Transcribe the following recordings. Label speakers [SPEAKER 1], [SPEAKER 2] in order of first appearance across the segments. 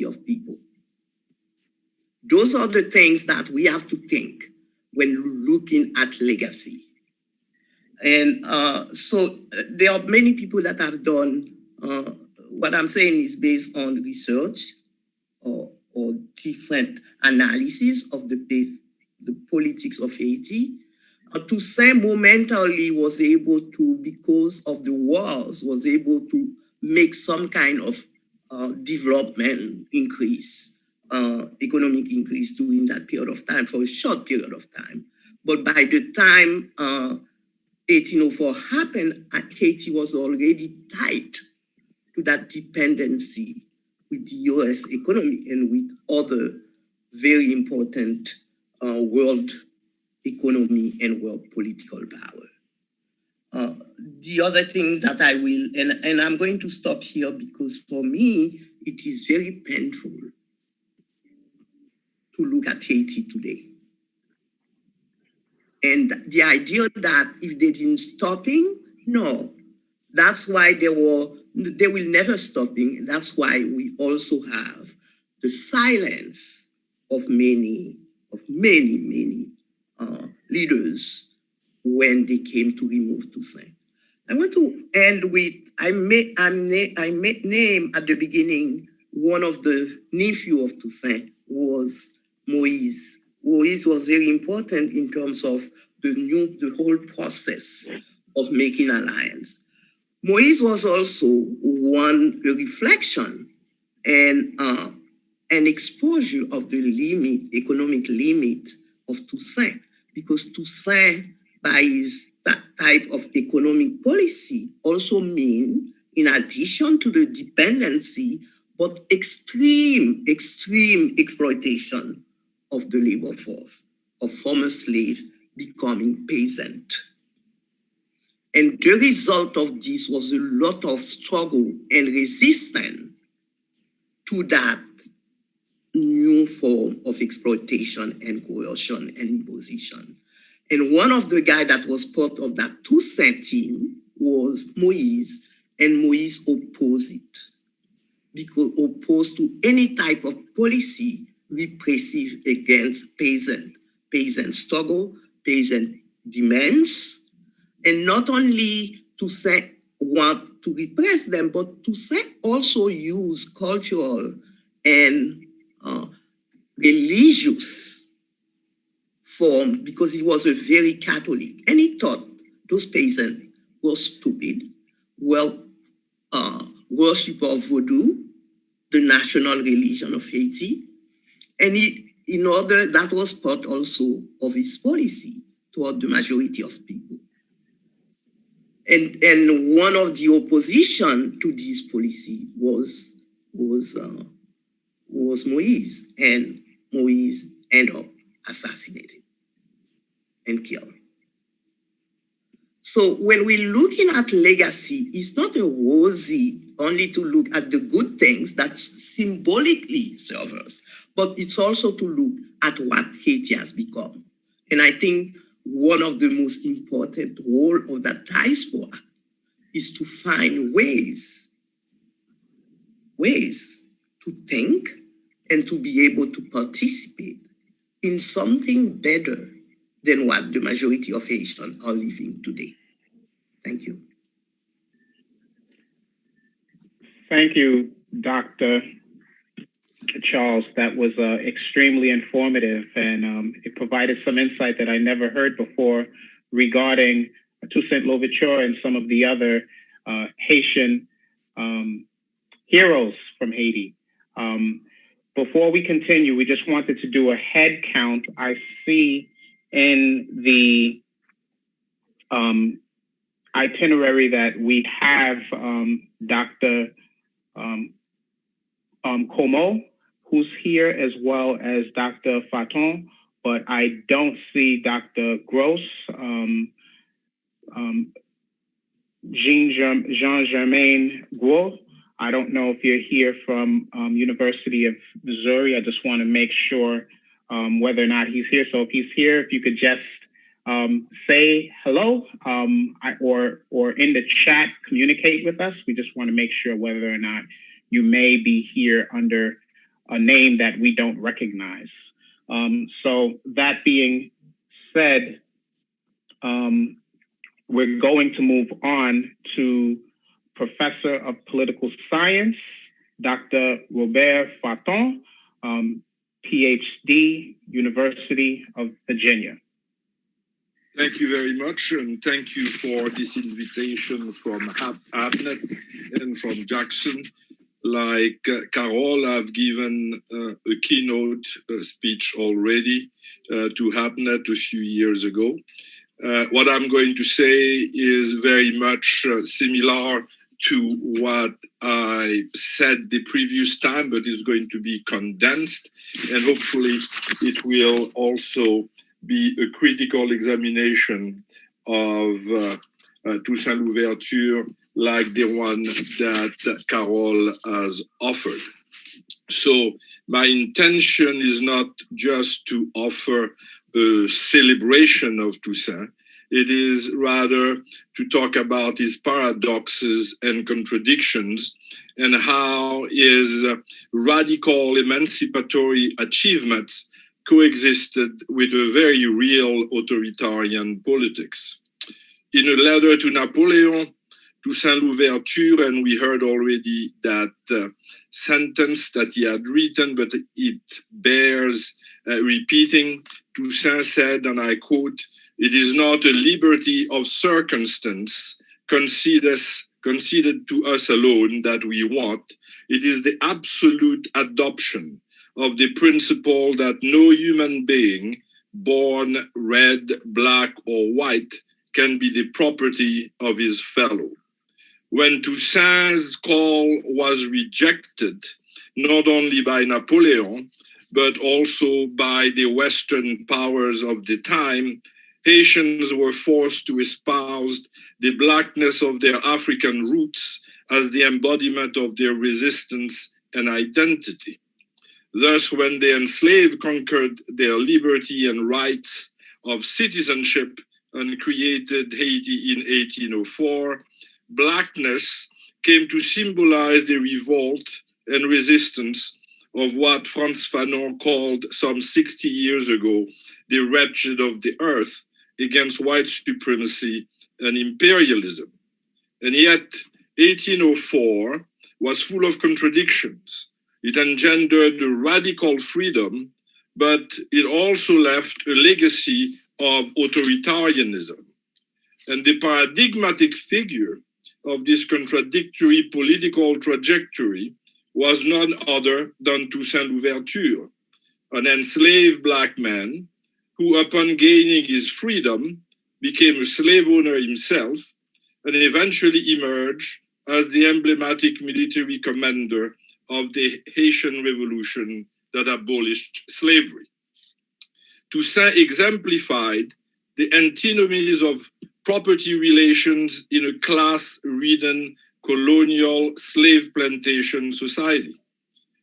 [SPEAKER 1] of people. Those are the things that we have to think when looking at legacy. And so there are many people that have done, what I'm saying is based on research or different analysis of the politics of Haiti. Toussaint momentarily was able to, because of the wars, was able to make some kind of development increase, economic increase during that period of time, for a short period of time. But by the time 1804 happened, Haiti was already tied to that dependency with the US economy and with other very important world economy and world political power. The other thing that I will, and I'm going to stop here because for me, it is very painful to look at Haiti today. And the idea that if they didn't stopping, no, that's why they will never stopping. And that's why we also have the silence of many leaders when they came to remove Toussaint. I want to end with, I made name at the beginning, one of the nephew of Toussaint was Moïse. Moïse was very important in terms of the whole process of making alliance. Moïse was also one reflection and an exposure of the economic limit of Toussaint, because Toussaint, by his type of economic policy, also mean, in addition to the dependency, but extreme exploitation of the labor force, of former slaves becoming peasant. And the result of this was a lot of struggle and resistance to that new form of exploitation and coercion and imposition. And one of the guys that was part of that Toussaint team was Moïse, and Moïse opposed it, because opposed to any type of policy repressive against peasant struggle, peasant demands, and not only Toussaint want to repress them, but Toussaint also use cultural and religious form, because he was a very Catholic, and he thought those peasants were stupid, well, worship of voodoo, the national religion of Haiti, and that was part also of his policy toward the majority of people. And one of the opposition to this policy was Moïse, and Moïse ended up assassinated and killed. So when we're looking at legacy, it's not a rosy only to look at the good things that symbolically serve us, but it's also to look at what Haiti has become. And I think one of the most important role of that diaspora is to find ways to think and to be able to participate in something better than what the majority of Haitians are living today. Thank you.
[SPEAKER 2] Thank you, Dr. Charles. That was extremely informative, and it provided some insight that I never heard before regarding Toussaint Louverture and some of the other Haitian heroes from Haiti. Before we continue, we just wanted to do a head count. I see in the itinerary that we have Dr. Como, who's here, as well as Dr. Faton, but I don't see Dr. Gross, Jean-Germain Guo. I don't know if you're here from University of Missouri. I just want to make sure whether or not he's here. So if he's here, if you could just say hello or in the chat, communicate with us. We just want to make sure whether or not you may be here under a name that we don't recognize. So that being said, we're going to move on to Professor of Political Science, Dr. Robert Farton, PhD, University of Virginia.
[SPEAKER 3] Thank you very much, and thank you for this invitation from Abnet and from Jackson. Like Carol, I've given a keynote speech already to Abnet a few years ago. What I'm going to say is very much similar to what I said the previous time, but it's going to be condensed, and hopefully it will also be a critical examination of Toussaint Louverture like the one that Carol has offered. So my intention is not just to offer a celebration of Toussaint, it is rather to talk about his paradoxes and contradictions and how his radical emancipatory achievements coexisted with a very real authoritarian politics. In a letter to Napoleon, Toussaint Louverture, and we heard already that sentence that he had written, but it bears repeating. Toussaint said, and I quote, "It is not a liberty of circumstance conceded to us alone that we want. It is the absolute adoption of the principle that no human being, born red, black, or white, can be the property of his fellow." When Toussaint's call was rejected, not only by Napoleon, but also by the Western powers of the time, Haitians were forced to espouse the blackness of their African roots as the embodiment of their resistance and identity. Thus, when the enslaved conquered their liberty and rights of citizenship and created Haiti in 1804, blackness came to symbolize the revolt and resistance of what Frantz Fanon called some 60 years ago, the wretched of the earth against white supremacy and imperialism. And yet, 1804 was full of contradictions. It engendered a radical freedom, but it also left a legacy of authoritarianism. And the paradigmatic figure of this contradictory political trajectory was none other than Toussaint Louverture, an enslaved black man who, upon gaining his freedom, became a slave owner himself and eventually emerged as the emblematic military commander of the Haitian Revolution that abolished slavery. Toussaint exemplified the antinomies of property relations in a class-ridden colonial slave plantation society.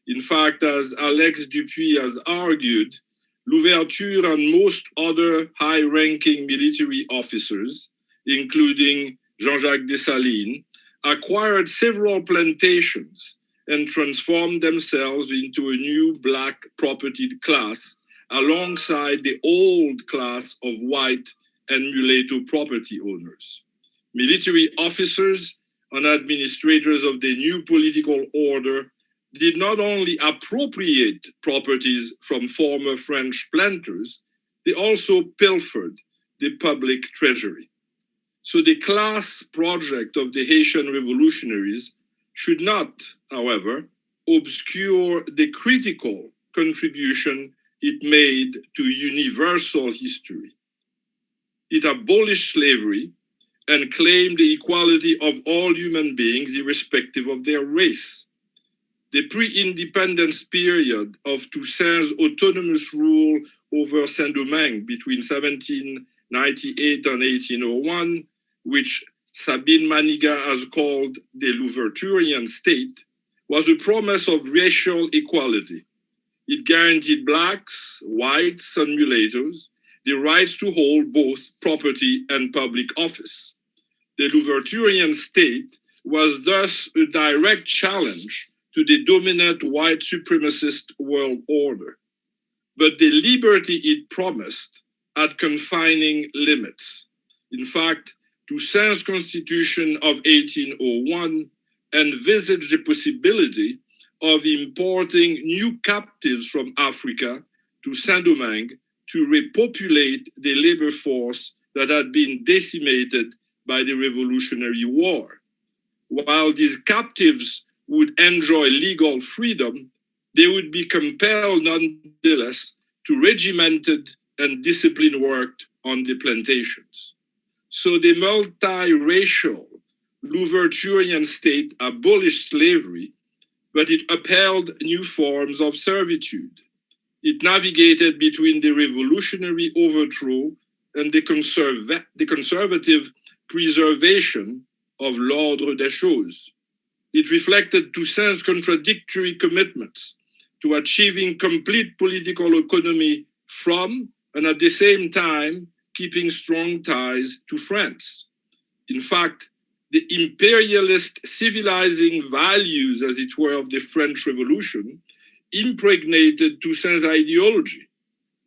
[SPEAKER 3] In fact, as Alex Dupuis has argued, Louverture and most other high-ranking military officers, including Jean-Jacques Dessalines, acquired several plantations and transformed themselves into a new black propertied class alongside the old class of white and mulatto property owners. Military officers and administrators of the new political order did not only appropriate properties from former French planters, they also pilfered the public treasury. So the class project of the Haitian revolutionaries should not, however, obscure the critical contribution it made to universal history. It abolished slavery and claimed the equality of all human beings irrespective of their race. The pre-independence period of Toussaint's autonomous rule over Saint-Domingue between 1798 and 1801, which Sabine Manigat has called the Louverturian state, was a promise of racial equality. It guaranteed blacks, whites, and mulattoes the rights to hold both property and public office. The Louverturian state was thus a direct challenge to the dominant white supremacist world order. But the liberty it promised had confining limits. In fact, Toussaint's Constitution of 1801 envisaged the possibility of importing new captives from Africa to Saint-Domingue to repopulate the labor force that had been decimated by the Revolutionary War. While these captives would enjoy legal freedom, they would be compelled nonetheless to regimented and disciplined work on the plantations. So the multiracial Louverturian state abolished slavery, but it upheld new forms of servitude. It navigated between the revolutionary overthrow and the conservative preservation of l'ordre des choses. It reflected Toussaint's contradictory commitments to achieving complete political autonomy from, and at the same time, keeping strong ties to France. In fact, the imperialist civilizing values, as it were, of the French Revolution impregnated Toussaint's ideology.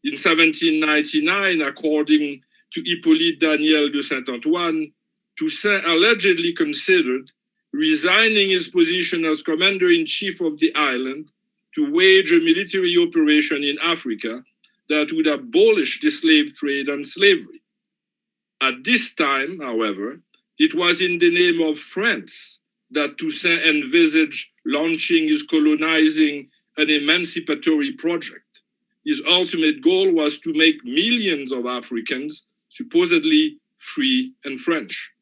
[SPEAKER 3] In 1799, according to Hippolyte Daniel de Saint-Antoine, Toussaint allegedly considered resigning his position as commander-in-chief of the island to wage a military operation in Africa that would abolish the slave trade and slavery. At this time, however, it was in the name of France that Toussaint envisaged launching his colonizing and emancipatory project. His ultimate goal was to make millions of Africans supposedly free and French.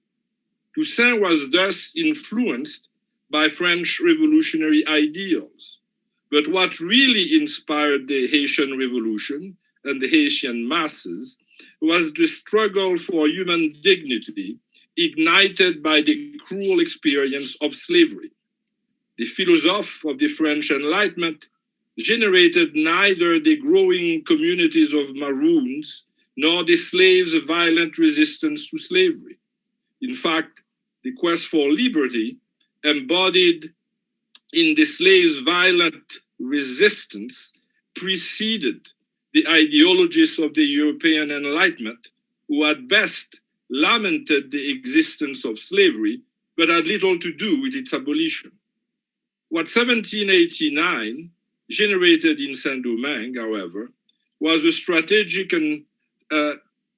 [SPEAKER 3] Toussaint was thus influenced by French revolutionary ideals. But what really inspired the Haitian Revolution and the Haitian masses was the struggle for human dignity ignited by the cruel experience of slavery. The philosophes of the French Enlightenment generated neither the growing communities of Maroons nor the slaves' violent resistance to slavery. In fact, the quest for liberty, embodied in the slaves' violent resistance, preceded the ideologies of the European Enlightenment, who at best lamented the existence of slavery, but had little to do with its abolition. What 1789 generated in Saint-Domingue, however, was a strategic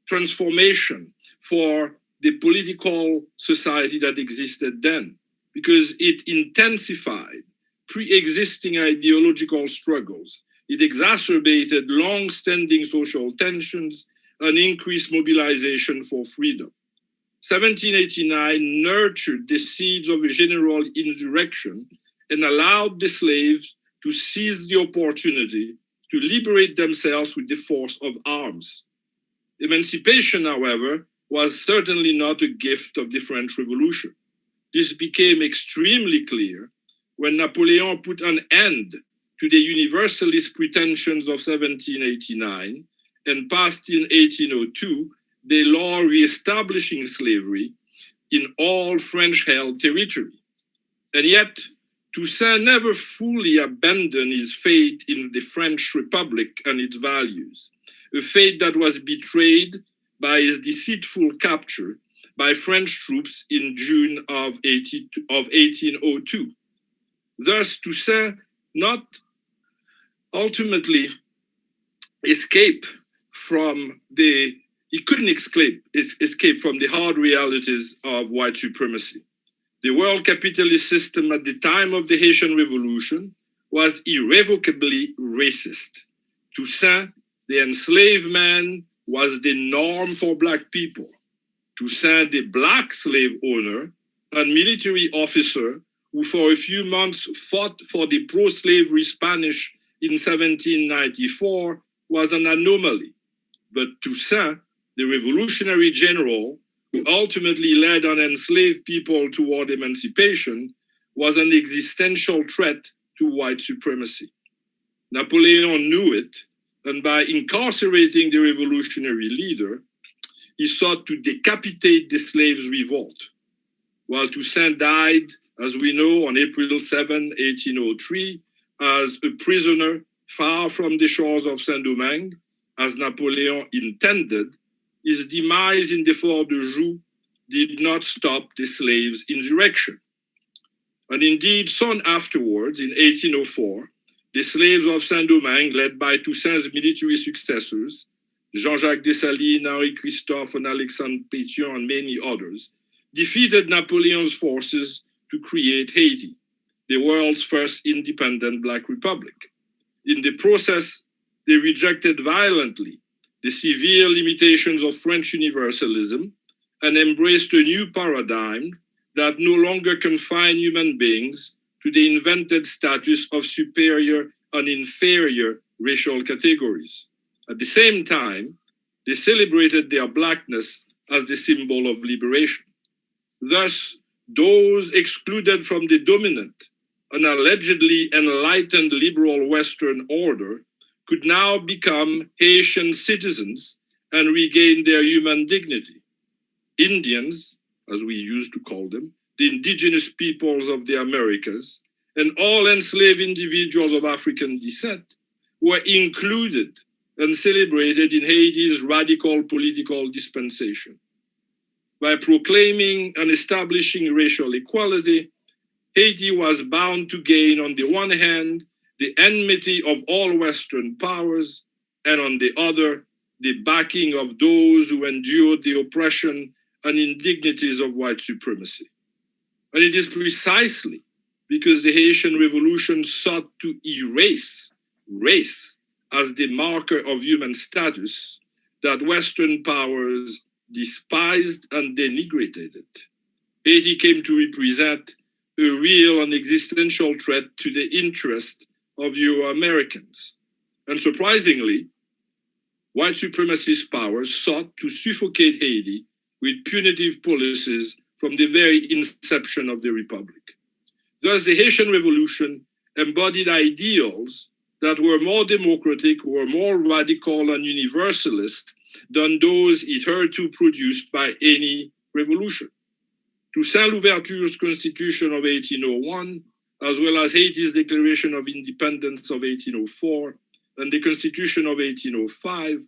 [SPEAKER 3] transformation for the political society that existed then, because it intensified pre-existing ideological struggles. It exacerbated long-standing social tensions and increased mobilization for freedom. 1789 nurtured the seeds of a general insurrection and allowed the slaves to seize the opportunity to liberate themselves with the force of arms. Emancipation, however, was certainly not a gift of the French Revolution. This became extremely clear when Napoleon put an end to the universalist pretensions of 1789 and passed in 1802 the law re-establishing slavery in all French-held territory. And yet, Toussaint never fully abandoned his faith in the French Republic and its values, a fate that was betrayed by his deceitful capture by French troops in June of 1802. Thus, Toussaint not ultimately escape from he couldn't escape from the hard realities of white supremacy. The world capitalist system at the time of the Haitian Revolution was irrevocably racist. Toussaint, the enslaved man, was the norm for Black people. Toussaint, the Black slave owner and military officer who for a few months fought for the pro-slavery Spanish in 1794, was an anomaly. But Toussaint, the revolutionary general who ultimately led on enslaved people toward emancipation, was an existential threat to white supremacy. Napoleon knew it, and by incarcerating the revolutionary leader, he sought to decapitate the slaves' revolt. While Toussaint died as we know, on April 7, 1803, as a prisoner far from the shores of Saint-Domingue, as Napoleon intended, his demise in the Fort de Joux did not stop the slaves' insurrection. And indeed, soon afterwards, in 1804, the slaves of Saint-Domingue, led by Toussaint's military successors, Jean-Jacques Dessalines, Henri Christophe, and Alexandre Pétion, and many others, defeated Napoleon's forces to create Haiti, the world's first independent Black republic. In the process, they rejected violently the severe limitations of French universalism and embraced a new paradigm that no longer confined human beings to the invented status of superior and inferior racial categories. At the same time, they celebrated their Blackness as the symbol of liberation. Thus, those excluded from the dominant and allegedly enlightened liberal Western order could now become Haitian citizens and regain their human dignity. Indians, as we used to call them, the indigenous peoples of the Americas, and all enslaved individuals of African descent were included and celebrated in Haiti's radical political dispensation. By proclaiming and establishing racial equality, Haiti was bound to gain, on the one hand, the enmity of all Western powers, and on the other, the backing of those who endured the oppression and indignities of white supremacy. And it is precisely because the Haitian Revolution sought to erase race as the marker of human status that Western powers despised and denigrated it. Haiti came to represent a real and existential threat to the interest of Euro-Americans. And surprisingly, white supremacist powers sought to suffocate Haiti with punitive policies from the very inception of the Republic. Thus, the Haitian Revolution embodied ideals that were more democratic, were more radical and universalist than those hitherto produced by any revolution. Toussaint Louverture's Constitution of 1801, as well as Haiti's Declaration of Independence of 1804 and the Constitution of 1805,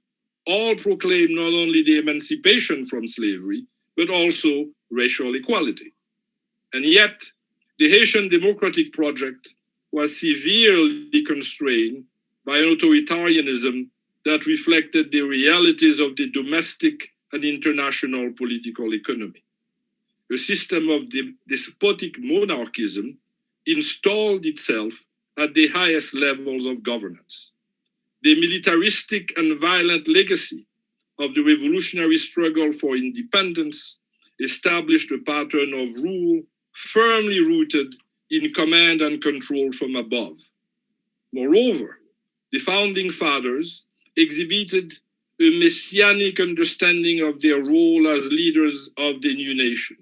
[SPEAKER 3] all proclaimed not only the emancipation from slavery, but also racial equality. And yet, the Haitian democratic project was severely constrained by an authoritarianism that reflected the realities of the domestic and international political economy. A system of despotic monarchism installed itself at the highest levels of governance. The militaristic and violent legacy of the revolutionary struggle for independence established a pattern of rule firmly rooted in command and control from above. Moreover, the founding fathers exhibited a messianic understanding of their role as leaders of the new nation.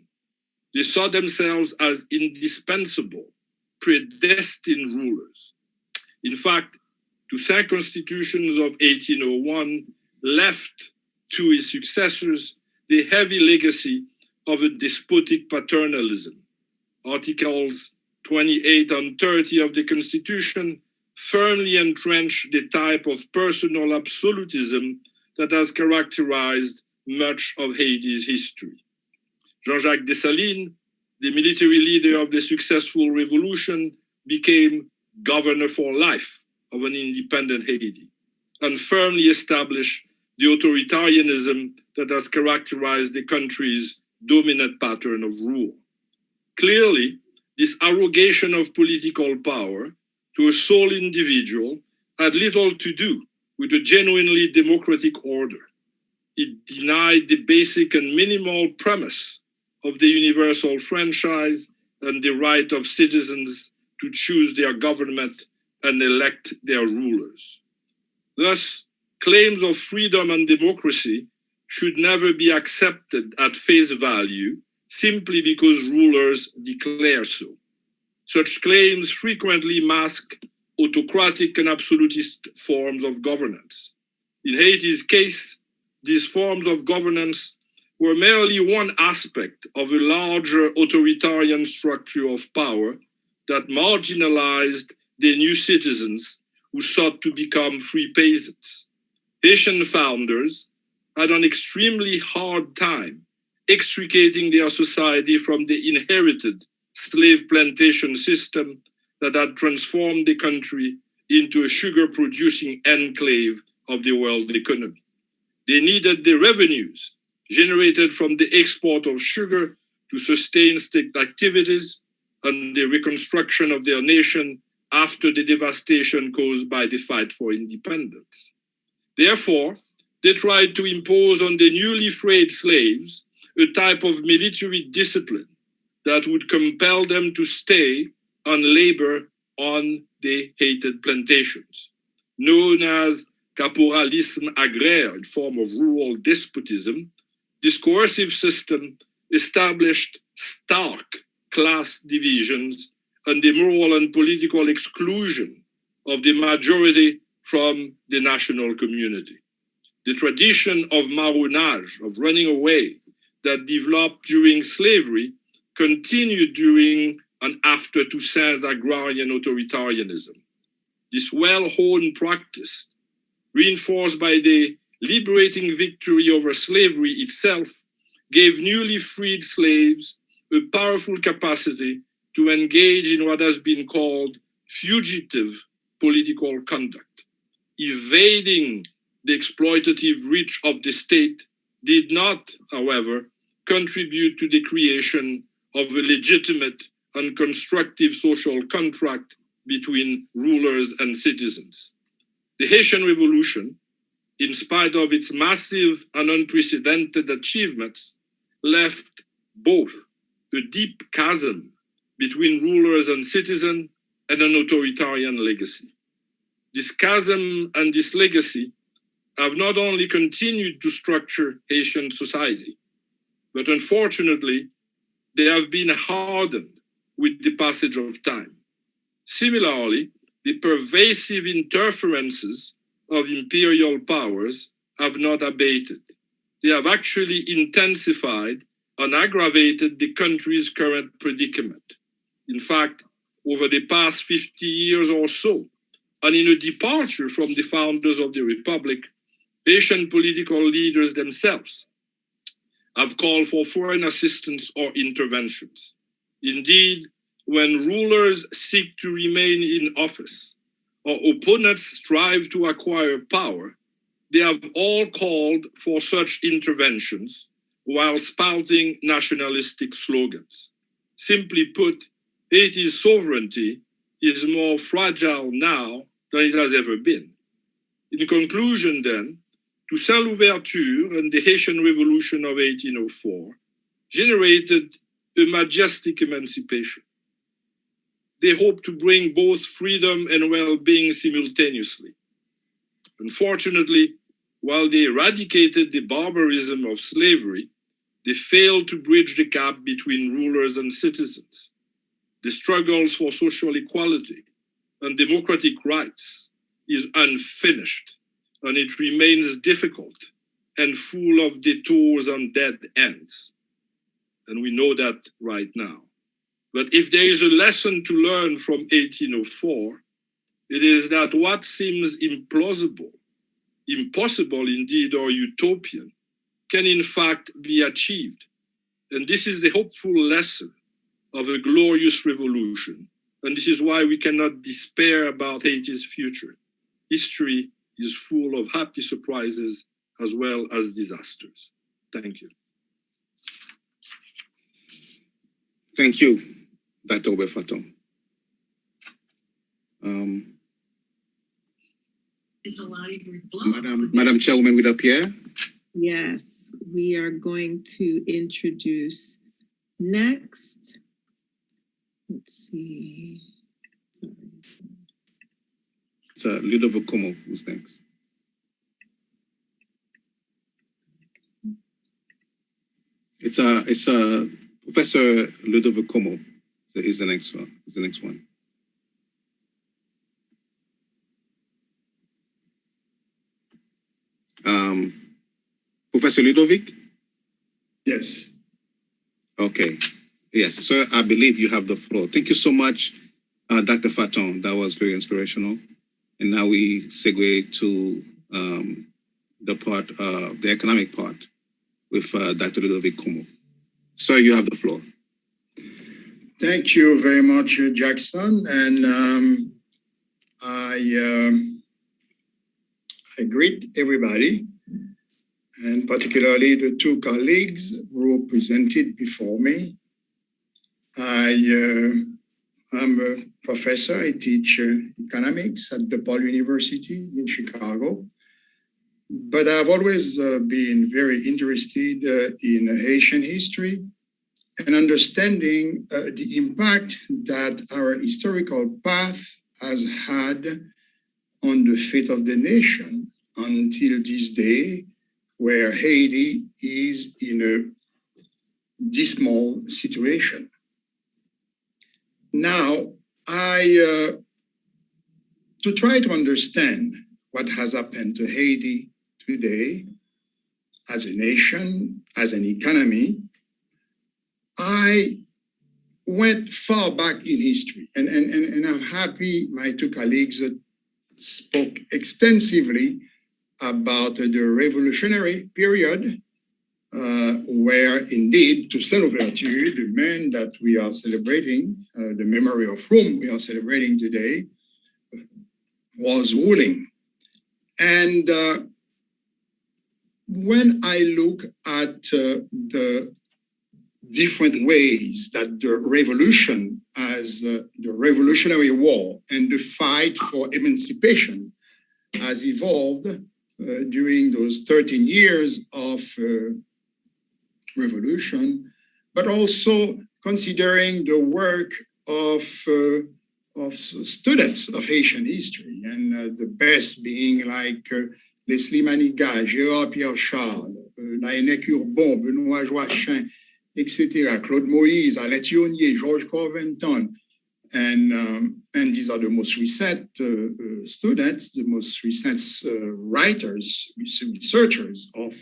[SPEAKER 3] They saw themselves as indispensable, predestined rulers. In fact, Toussaint's constitutions of 1801 left to his successors the heavy legacy of a despotic paternalism. Articles 28 and 30 of the Constitution firmly entrench the type of personal absolutism that has characterized much of Haiti's history. Jean-Jacques Dessalines, the military leader of the successful revolution, became governor for life of an independent Haiti and firmly established the authoritarianism that has characterized the country's dominant pattern of rule. Clearly, this arrogation of political power to a sole individual had little to do with a genuinely democratic order. It denied the basic and minimal premise of the universal franchise and the right of citizens to choose their government and elect their rulers. Thus, claims of freedom and democracy should never be accepted at face value simply because rulers declare so. Such claims frequently mask autocratic and absolutist forms of governance. In Haiti's case, these forms of governance were merely one aspect of a larger authoritarian structure of power that marginalized the new citizens who sought to become free peasants. Haitian founders had an extremely hard time extricating their society from the inherited slave plantation system that had transformed the country into a sugar-producing enclave of the world economy. They needed the revenues generated from the export of sugar to sustain state activities and the reconstruction of their nation after the devastation caused by the fight for independence. Therefore, they tried to impose on the newly freed slaves a type of military discipline that would compel them to stay and labor on the hated plantations. Known as caporalisme agraire, a form of rural despotism, this coercive system established stark class divisions and the moral and political exclusion of the majority from the national community. The tradition of marronage, of running away, that developed during slavery continued during and after Toussaint's agrarian authoritarianism. This well-honed practice, reinforced by the liberating victory over slavery itself, gave newly freed slaves a powerful capacity to engage in what has been called fugitive political conduct. Evading the exploitative reach of the state did not, however, contribute to the creation of a legitimate and constructive social contract between rulers and citizens. The Haitian Revolution, in spite of its massive and unprecedented achievements, left both a deep chasm between rulers and citizens and an authoritarian legacy. This chasm and this legacy have not only continued to structure Haitian society, but unfortunately, they have been hardened with the passage of time. Similarly, the pervasive interferences of imperial powers have not abated. They have actually intensified and aggravated the country's current predicament. In fact, over the past 50 years or so, and in a departure from the founders of the Republic, Haitian political leaders themselves have called for foreign assistance or interventions. Indeed, when rulers seek to remain in office or opponents strive to acquire power, they have all called for such interventions while spouting nationalistic slogans. Simply put, Haiti's sovereignty is more fragile now than it has ever been. In conclusion, then, Toussaint Louverture and the Haitian Revolution of 1804 generated a majestic emancipation. They hoped to bring both freedom and well-being simultaneously. Unfortunately, while they eradicated the barbarism of slavery, they failed to bridge the gap between rulers and citizens. The struggles for social equality and democratic rights is unfinished, and it remains difficult and full of detours and dead ends. And we know that right now. But if there is a lesson to learn from 1804, it is that what seems implausible, impossible indeed, or utopian, can in fact be achieved. And this is the hopeful lesson of a glorious revolution. And this is why we cannot despair about Haiti's future. History is full of happy surprises as well as disasters. Thank you.
[SPEAKER 4] Thank you, Dr. Obefaton. Madam Chairwoman with Pierre.
[SPEAKER 5] Yes, we are going to introduce next. Let's see.
[SPEAKER 4] It's Ludovic Como who's next. It's Professor Ludovic Como is the next one. Is the next one. Professor Ludovic.
[SPEAKER 6] Yes.
[SPEAKER 4] Okay. Yes, sir, I believe you have the floor. Thank you so much, Dr. Faton. That was very inspirational. And now we segue to the economic part with Dr. Ludovic Como. Sir, you have the floor.
[SPEAKER 6] Thank you very much, Jackson. And I greet everybody, and particularly the two colleagues who presented before me. I'm a professor. I teach economics at DePaul University in Chicago. But I've always been very interested in Haitian history and understanding the impact that our historical path has had on the fate of the nation until this day, where Haiti is in a dismal situation. Now, to try to understand what has happened to Haiti today as a nation, as an economy, I went far back in history, and I'm happy my two colleagues spoke extensively about the revolutionary period, where indeed Toussaint Louverture, the man that we are celebrating, the memory of whom we are celebrating today, was ruling. And when I look at the different ways that the revolution, as the Revolutionary War and the fight for emancipation has evolved during those 13 years of revolution, but also considering the work of students of Haitian history, and the best being like Leslie Manigat, Gérard Pierre-Charles, Laennec Urbon, Benoît Joachim, etc., Claude Moïse, Alain Thionnier, Georges Corventon, and these are the most recent students, the most recent writers, researchers of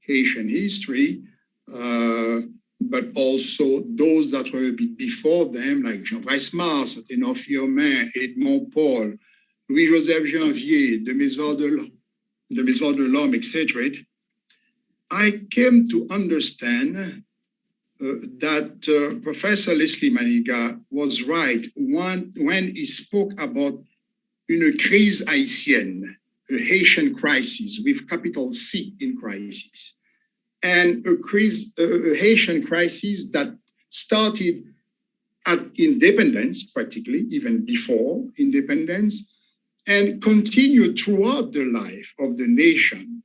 [SPEAKER 6] Haitian history, but also those that were a bit before them, like Jean-Bryce Mars, Athénor Firmin, Edmond Paul, Louis-Joseph Janvier, de Maisons de l'Homme, etc. I came to understand that Professor Leslie Manigat was right when he spoke about une crise haïtienne, a Haitian crisis with capital C in crisis, and a Haitian crisis that started at independence, practically, even before independence, and continued throughout the life of the nation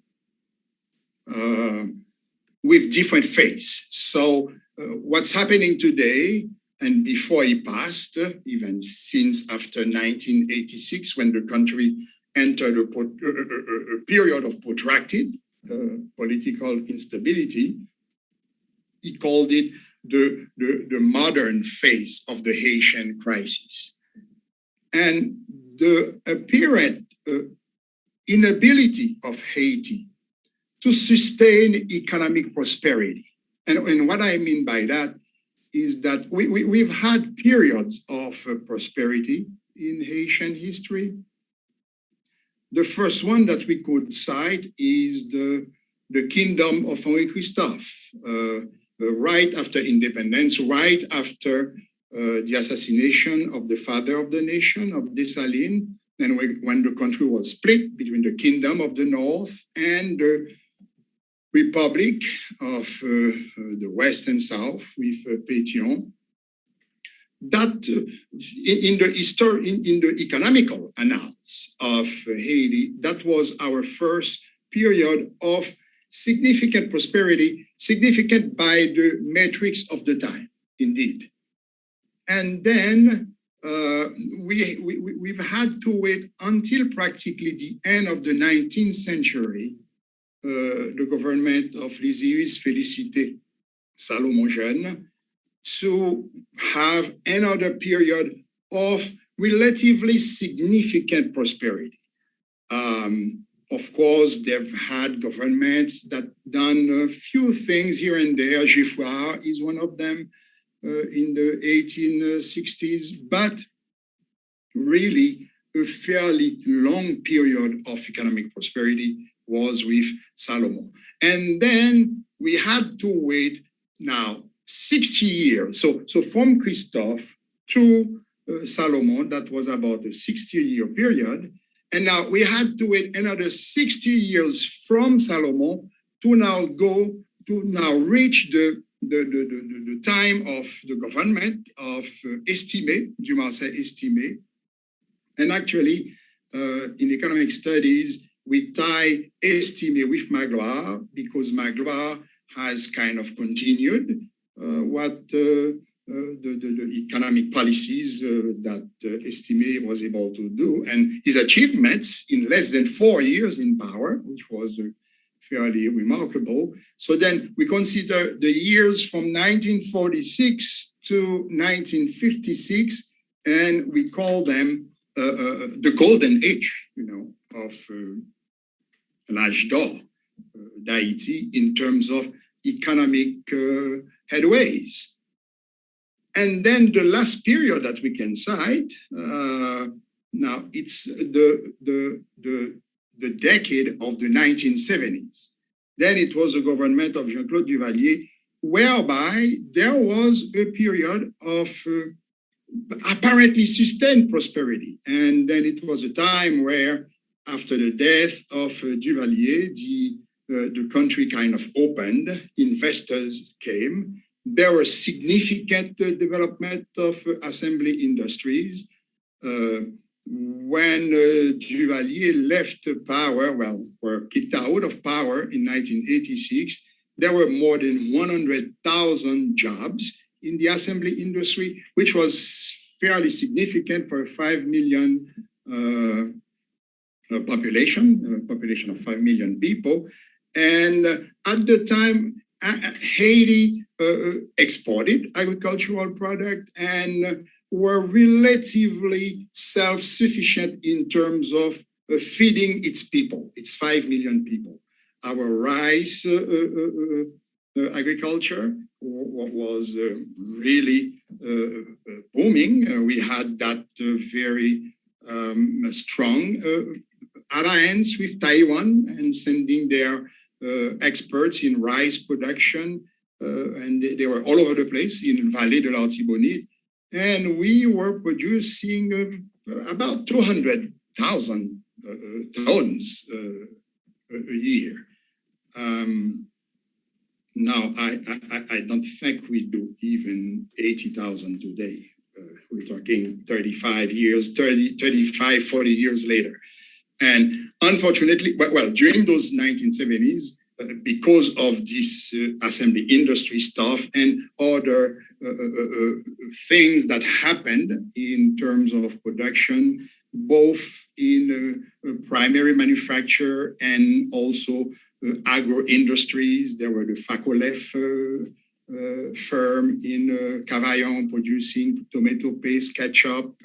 [SPEAKER 6] with different phases. So what's happening today, and before he passed, even since after 1986, when the country entered a period of protracted political instability, he called it the modern phase of the Haitian crisis. And the apparent inability of Haiti to sustain economic prosperity. And what I mean by that is that we've had periods of prosperity in Haitian history. The first one that we could cite is the kingdom of Henri Christophe, right after independence, right after the assassination of the father of the nation, of Dessalines, and when the country was split between the kingdom of the north and the Republic of the West and South with Pétion. That in the economical annals of Haiti, that was our first period of significant prosperity, significant by the metrics of the time, indeed. And then we've had to wait until practically the end of the 19th century, the government of Lysius Félicité Salomon Jeune, to have another period of relatively significant prosperity. Of course, they've had governments that done a few things here and there. Giffard is one of them in the 1860s, but really a fairly long period of economic prosperity was with Salomon. And then we had to wait now 60 years. So from Christophe to Salomon, that was about a 60-year period. And now we had to wait another 60 years from Salomon to now reach the time of the government of Estimé, Dumarsais Estimé. And actually, in economic studies, we tie Estimé with Magloire because Magloire has kind of continued what the economic policies that Estimé was able to do, and his achievements in less than 4 years in power, which was fairly remarkable. So then we consider the years from 1946 to 1956, and we call them the golden age, of l'âge d'or d'Haïti in terms of economic headways. And then the last period that we can cite, now it's the decade of the 1970s. Then it was the government of Jean-Claude Duvalier, whereby there was a period of apparently sustained prosperity. And then it was a time where, after the death of Duvalier, the country kind of opened, investors came. There was significant development of assembly industries. When Duvalier left power, were kicked out of power in 1986, there were more than 100,000 jobs in the assembly industry, which was fairly significant for a 5 million population of 5 million people. And at the time, Haiti exported agricultural product and were relatively self-sufficient in terms of feeding its people, its 5 million people. Our rice agriculture was really booming. We had that very strong alliance with Taiwan and sending their experts in rice production, and they were all over the place in Vallée de l'Artibonite. And we were producing about 200,000 tons a year. Now, I don't think we do even 80,000 today. We're talking 35, 40 years later. And unfortunately, well, during those 1970s, because of this assembly industry stuff and other things that happened in terms of production, both in primary manufacture and also agro industries. There were the Facolef firm in Cavaillon producing tomato paste, ketchup,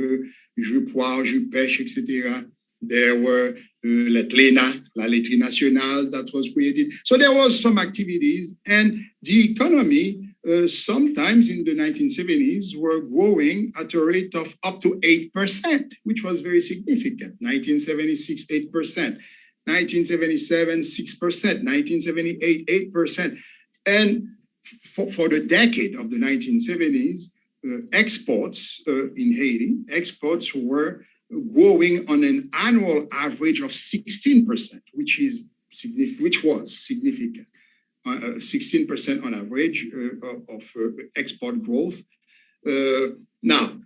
[SPEAKER 6] jus poire, jus pêche, etc. There were La Laiterie Nationale that was created. So there was some activities, and the economy sometimes in the 1970s were growing at a rate of up to 8%, which was very significant. 1976, 8%. 1977, 6%, 1978, 8%. And for the decade of the 1970s, exports in Haiti, exports were growing on an annual average of 16%, which was significant. 16% on average of export growth. Now,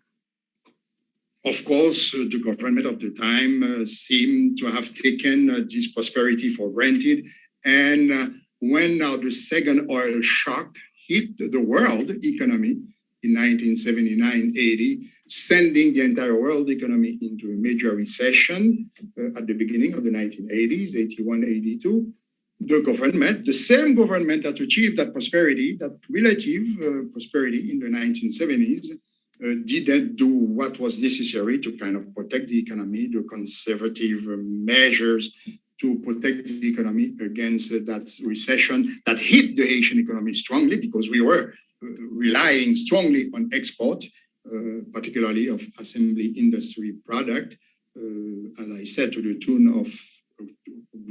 [SPEAKER 6] of course, the government of the time seemed to have taken this prosperity for granted. And when now the second oil shock hit the world economy in 1979-80, sending the entire world economy into a major recession at the beginning of the 1980s, 81-82, the government, the same government that achieved that prosperity, that relative prosperity in the 1970s, didn't do what was necessary to kind of protect the economy, the conservative measures to protect the economy against that recession that hit the Haitian economy strongly, because we were relying strongly on export, particularly of assembly industry product, as I said, to the tune of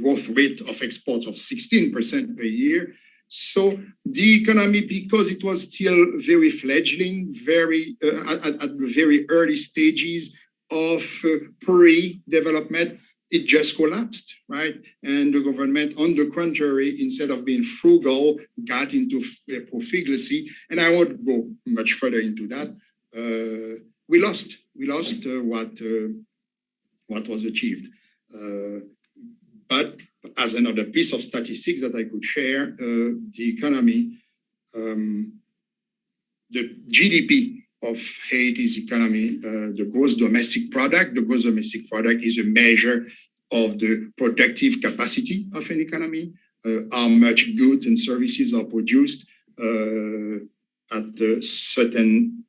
[SPEAKER 6] growth rate of exports of 16% per year. So the economy, because it was still very fledgling, at the very early stages of pre-development, it just collapsed, right? And the government, on the contrary, instead of being frugal, got into profligacy. And I won't go much further into that. We lost what was achieved. But as another piece of statistics that I could share, the economy, the GDP of Haiti's economy, the gross domestic product is a measure of the productive capacity of an economy, how much goods and services are produced at a certain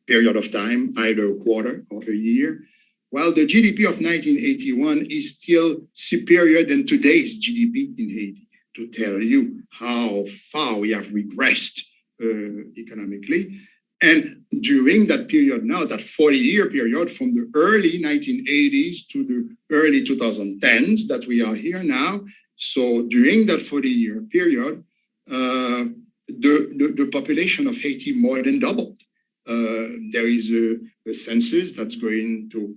[SPEAKER 6] period of time, either a quarter or a year. While the GDP of 1981 is still superior than today's GDP in Haiti, to tell you how far we have regressed economically. And during that period now, that 40-year period from the early 1980s to the early 2010s that we are here now, so during that 40-year period, the population of Haiti more than doubled. There is a census that's going to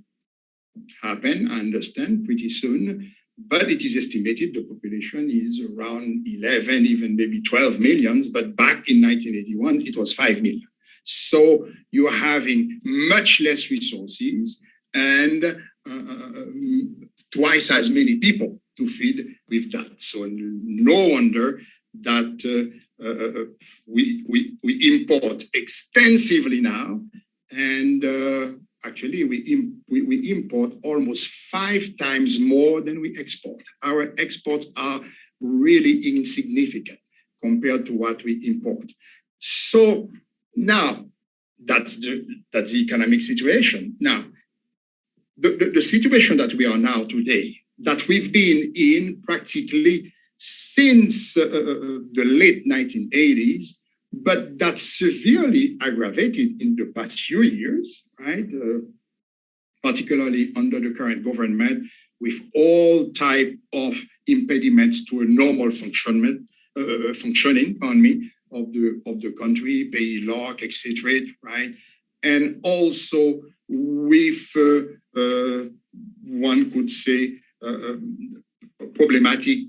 [SPEAKER 6] happen, I understand, pretty soon, but it is estimated the population is around 11, even maybe 12 millions, but back in 1981, it was 5 million. So you're having much less resources and twice as many people to feed with that. So no wonder that we import extensively now, and actually, we import almost 5 times more than we export. Our exports are really insignificant compared to what we import. So now, that's the economic situation. Now, the situation that we are now today, that we've been in practically since the late 1980s, but that's severely aggravated in the past few years, right? Particularly under the current government, with all type of impediments to a normal functioning, of the country, pays law, etc., right? And also with one could say a problematic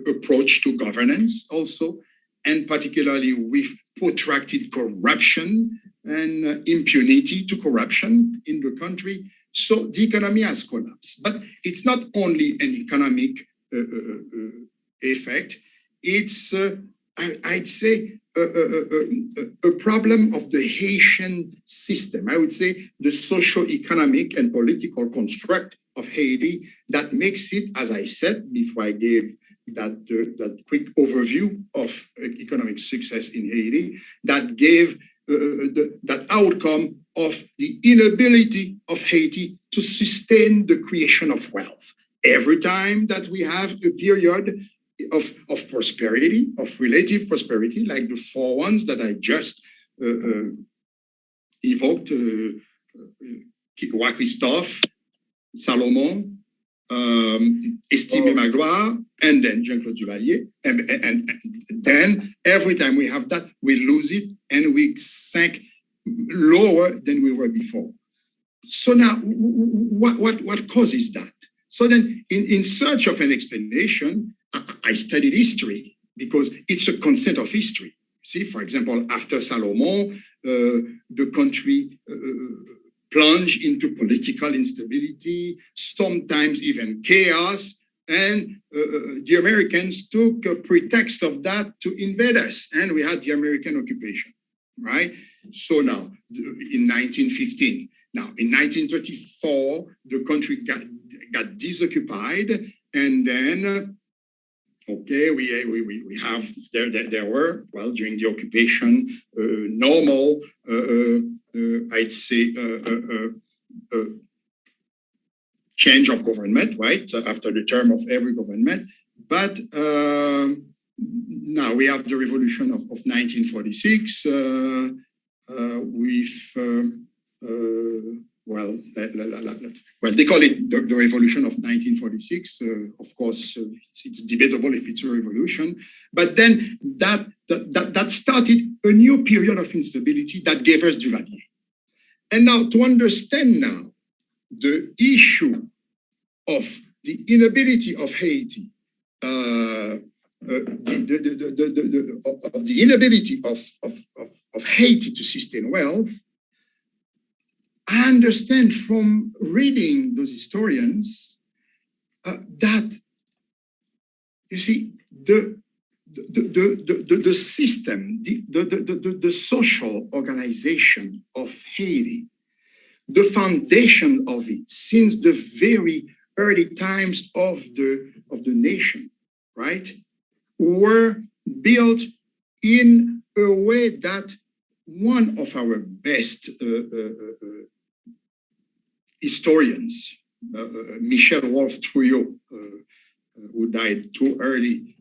[SPEAKER 6] approach to governance also, and particularly with protracted corruption and impunity to corruption in the country. So the economy has collapsed. But it's not only an economic effect, it's, I'd say, a problem of the Haitian system. I would say the socio-economic and political construct of Haiti that makes it, as I said before I gave that quick overview of economic success in Haiti, that gave that outcome of the inability of Haiti to sustain the creation of wealth. Every time that we have a period of prosperity, of relative prosperity, like the 4 ones that I just evoked, Roi Christophe, Salomon, Estimé Magloire, and then Jean-Claude Duvalier. And then every time we have that, we lose it and we sank lower than we were before. So now, what causes that? So then, in search of an explanation, I studied history because it's a consent of history. See, for example, after Salomon, the country plunged into political instability, sometimes even chaos, and the Americans took a pretext of that to invade us, and we had the American occupation, right? So now, in 1915, now in 1934, the country got disoccupied, and then okay, we have there were, well, during the occupation, normal, I'd say, change of government, right? After the term of every government. But now we have the revolution of 1946 with, well, they call it the revolution of 1946. Of course, it's debatable if it's a revolution. But then that started a new period of instability that gave us Duvalier. And now to understand now the issue of the inability of Haiti, the inability of Haiti to sustain wealth, I understand from reading those historians that, you see, the system, the social organization of Haiti, the foundation of it since the very early times of the nation, right, were built in a way that one of our best historians, Michel Wolff-Trouillot, who died too early,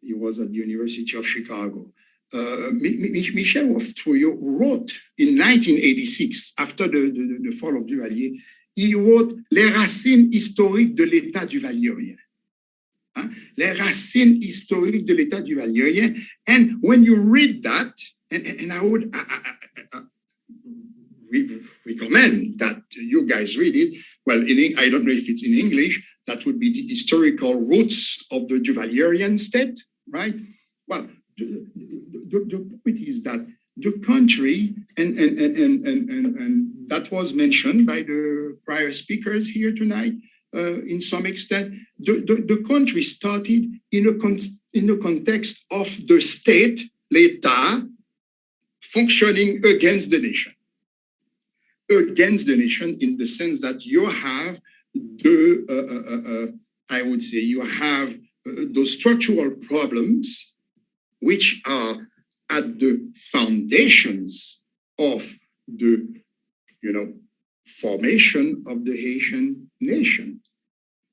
[SPEAKER 6] he was at the University of Chicago. Michel Wolff-Trouillot wrote in 1986, after the fall of Duvalier, he wrote Les racines historiques de l'État duvalierien. Les racines historiques de l'État duvalierien. And when you read that, and I would recommend that you guys read it. Well, I don't know if it's in English. That would be the historical roots of the Duvalierian state, right? Well, the point is that the country, and that was mentioned by the prior speakers here tonight, in some extent, the country started in the context of the state, l'État, functioning against the nation. Against the nation in the sense that you have I would say you have those structural problems which are at the foundations of the, formation of the Haitian nation,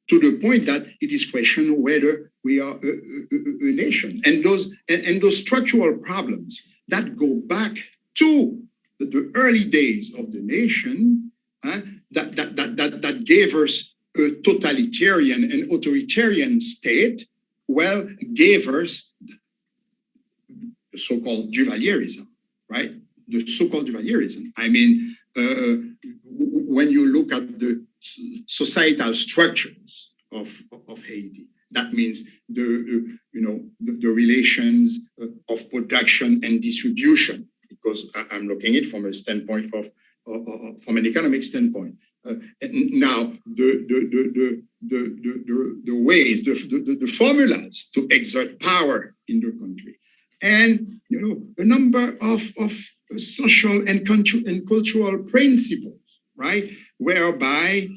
[SPEAKER 6] to the point that it is questioned whether we are a nation. And those structural problems that go back to the early days of the nation, that gave us a totalitarian and authoritarian state, well, gave us the so-called Duvalierism, right? The so-called Duvalierism. I mean, when you look at the societal structures of Haiti, that means the relations of production and distribution, because I'm looking at it from a standpoint from an economic standpoint. Now, the ways, the formulas to exert power in the country, and a number of social and cultural principles, right, whereby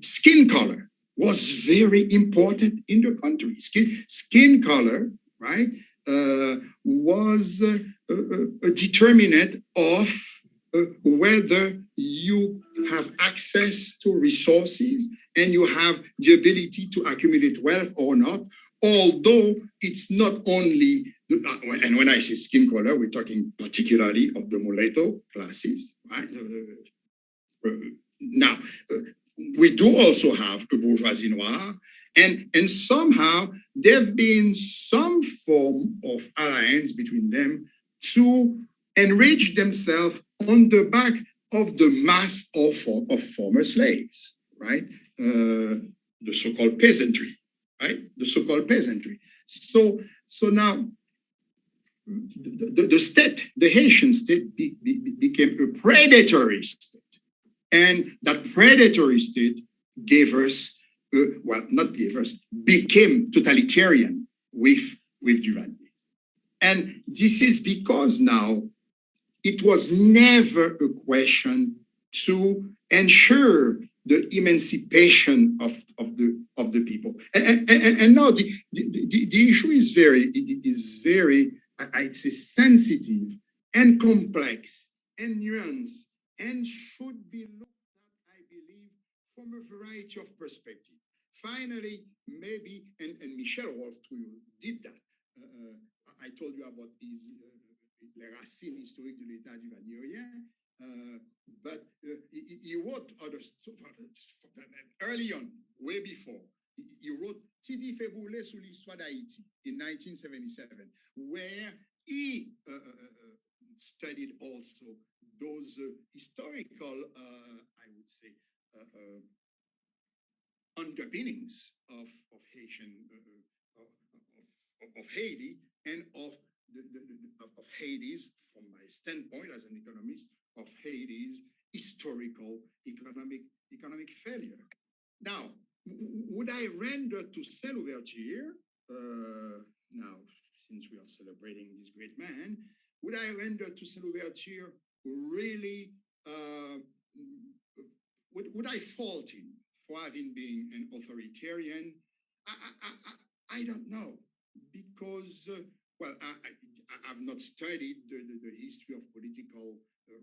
[SPEAKER 6] skin color was very important in the country. Skin color, right, was a determinant of whether you have access to resources and you have the ability to accumulate wealth or not, although it's not only, and when I say skin color, we're talking particularly of the mulatto classes, right? Now, we do also have a bourgeoisie noire, and somehow there've been some form of alliance between them to enrich themselves on the back of the mass of former slaves, right? The so-called peasantry, right? The so-called peasantry. So now the state, the Haitian state became a predatory state. And that predatory state gave us, became totalitarian with Duvalier. And this is because now it was never a question to ensure the emancipation of the people. And now the issue is very, I'd say, sensitive and complex and nuanced, and should be looked at, I believe, from a variety of perspectives. Finally, maybe, and Michel Wolff did that. I told you about his Les Racines historiques de l'État du Vanirien, but he wrote other stuff early on, way before. He wrote Titi fait bouler sous l'histoire d'Haïti in 1977, where he studied also those historical, I would say, underpinnings of Haitian, of Haiti and of Haiti's, from my standpoint as an economist, of Haiti's historical economic failure. Now, would I render Toussaint Louverture, now, since we are celebrating this great man, would I render Toussaint Louverture really, would I fault him for having been an authoritarian? I don't know, because, well, I've not studied the history of political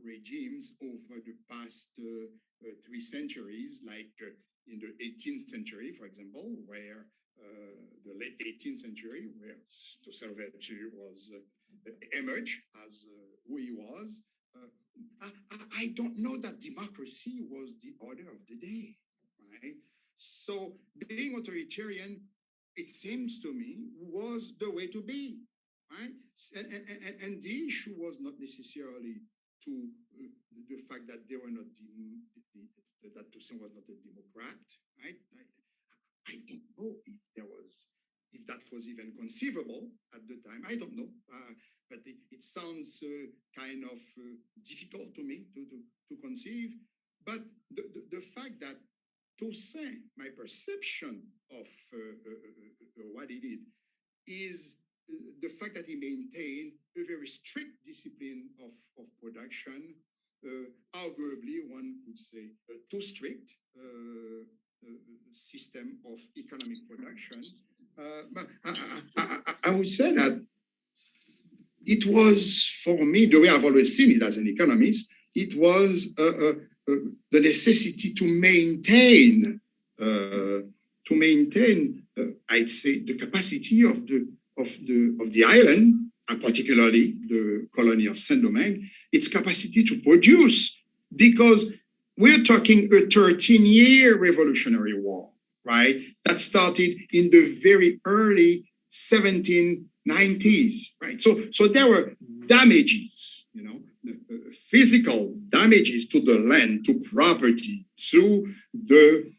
[SPEAKER 6] regimes over the past 3 centuries, like in the 18th century, for example, where the late 18th century, where Toussaint Louverture was emerged as who he was. I don't know that democracy was the order of the day, right? So being authoritarian, it seems to me, was the way to be, right? And the issue was not necessarily to the fact that they were not that Toussaint was not a Democrat, right? I don't know if that was even conceivable at the time. I don't know, but it sounds kind of difficult to me to conceive. But the fact that Toussaint, my perception of what he did, is the fact that he maintained a very strict discipline of production, arguably one could say too strict system of economic production. But I would say that it was, for me, the way I've always seen it as an economist, it was the necessity to maintain, I'd say, the capacity of the island, and particularly the colony of Saint-Domingue, its capacity to produce, because we're talking a 13-year revolutionary war, right? That started in the very early 1790s, right? So there were damages, physical damages to the land, to property, to the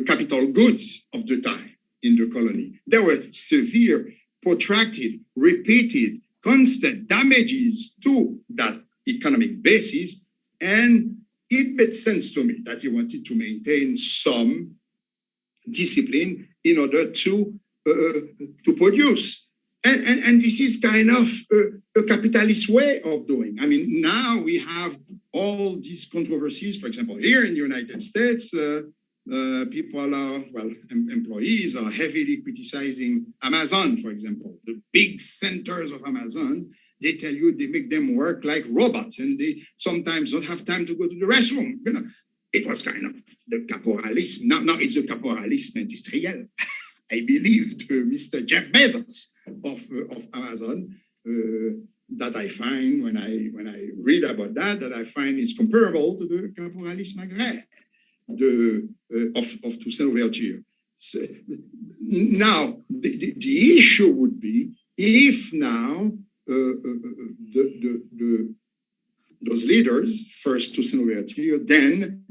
[SPEAKER 6] capital goods of the time in the colony. There were severe, protracted, repeated, constant damages to that economic basis, and it made sense to me that he wanted to maintain some discipline in order to produce. And this is kind of a capitalist way of doing. I mean, now we have all these controversies. For example, here in the United States, people are, well, employees are heavily criticizing Amazon, for example. The big centers of Amazon, they tell you they make them work like robots, and they sometimes don't have time to go to the restroom. It was kind of the caporalisme. Now it's the caporalisme industriel. I believe Mr. Jeff Bezos of Amazon, that I find when I read about that I find is comparable to the caporalisme agraire of Toussaint Louverture. So, now the issue would be if now those leaders, first Toussaint Louverture, then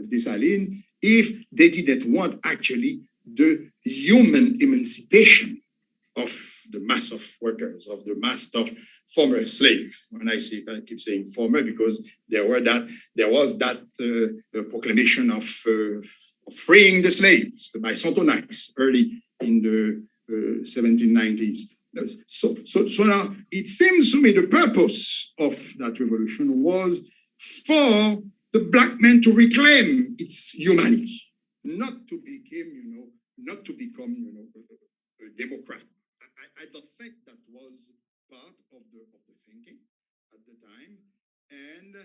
[SPEAKER 6] Dessalines, if they didn't want actually the human emancipation of the mass of workers, of the mass of former slaves. When I keep saying former, because there was that proclamation of freeing the slaves by Sonthonax early in the 1790s. So now it seems to me the purpose of that revolution was for the black man to reclaim its humanity, not to become, a Democrat. I don't think that was part of the thinking at the time. And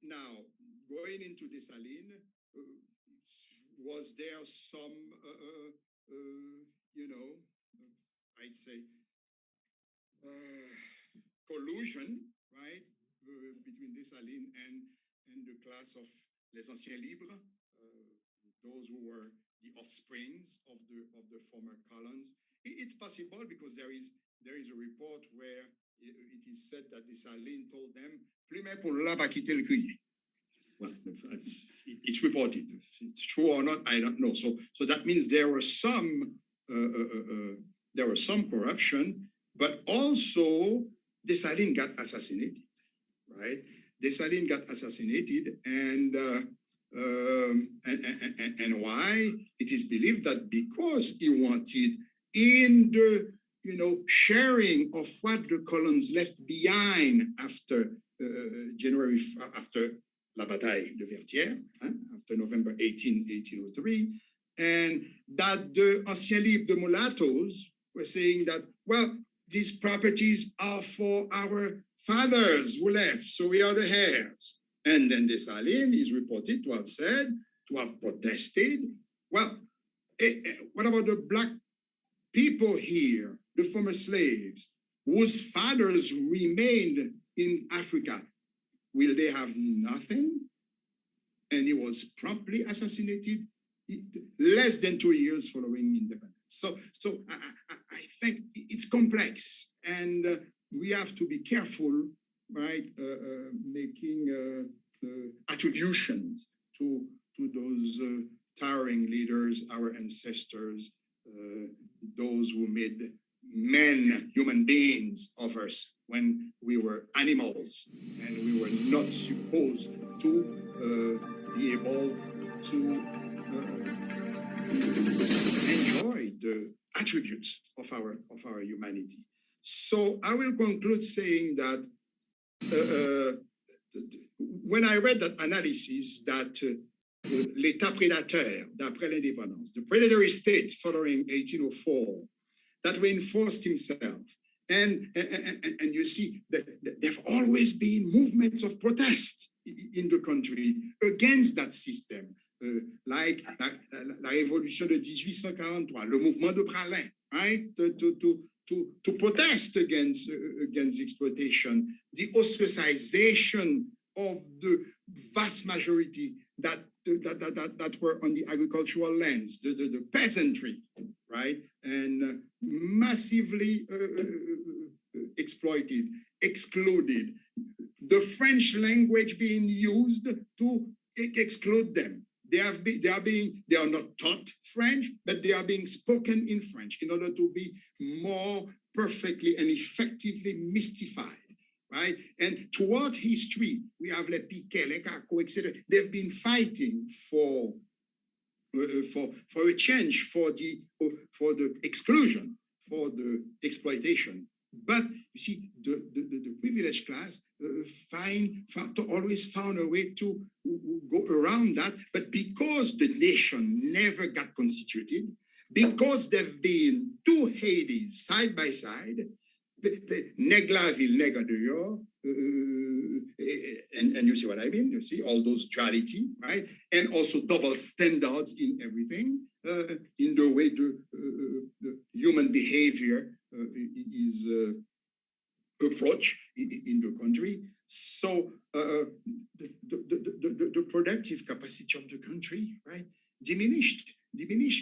[SPEAKER 6] now going into Dessalines, was there some, I'd say, collusion, right, between Dessalines and the class of les anciens libres, those who were the offsprings of the former colons. It's possible because there is a report where it is said that Dessalines told them, "Plumet pour là va quitter le cueillir." Well, it's reported. If it's true or not, I don't know. So that means there was some corruption, but also Dessalines got assassinated, right? Dessalines got assassinated, and why? It is believed that because he wanted, in the sharing of what the colons left behind after after la bataille de Vertières, after November 18, 1803, and that the anciens libres, the mulattoes, were saying that, well, these properties are for our fathers who left, so we are the heirs. And then Dessalines is reported to have said, to have protested, well, what about the black people here, the former slaves, whose fathers remained in Africa? Will they have nothing? And he was promptly assassinated less than 2 years following independence. So I think it's complex, and we have to be careful, right, making attributions to those towering leaders, our ancestors, those who made men, human beings of us when we were animals and we were not supposed to be able to enjoy the attributes of our humanity. So I will conclude saying that when I read that analysis that l'état prédateur d'après l'indépendance, the predatory state following 1804, that reinforced himself. And you see that there have always been movements of protest in the country against that system, like la révolution de 1843, le mouvement de Praslin, right? To protest against exploitation, the ostracization of the vast majority that were on the agricultural lands, the peasantry, right? And massively exploited, excluded. The French language being used to exclude them. They are not taught French, but they are being spoken in French in order to be more perfectly and effectively mystified. Right? And throughout history, we have les Piquet, les Carco, etc. They've been fighting for a change, for the exclusion, for the exploitation. But you see, the privileged class always found a way to go around that. But because the nation never got constituted, because there've been two Haitis side by side, nègre la ville, nègre dehors, and you see what I mean? You see all those duality, right? And also double standards in everything, in the way the human behavior is approached in the country. So the productive capacity of the country, right, diminished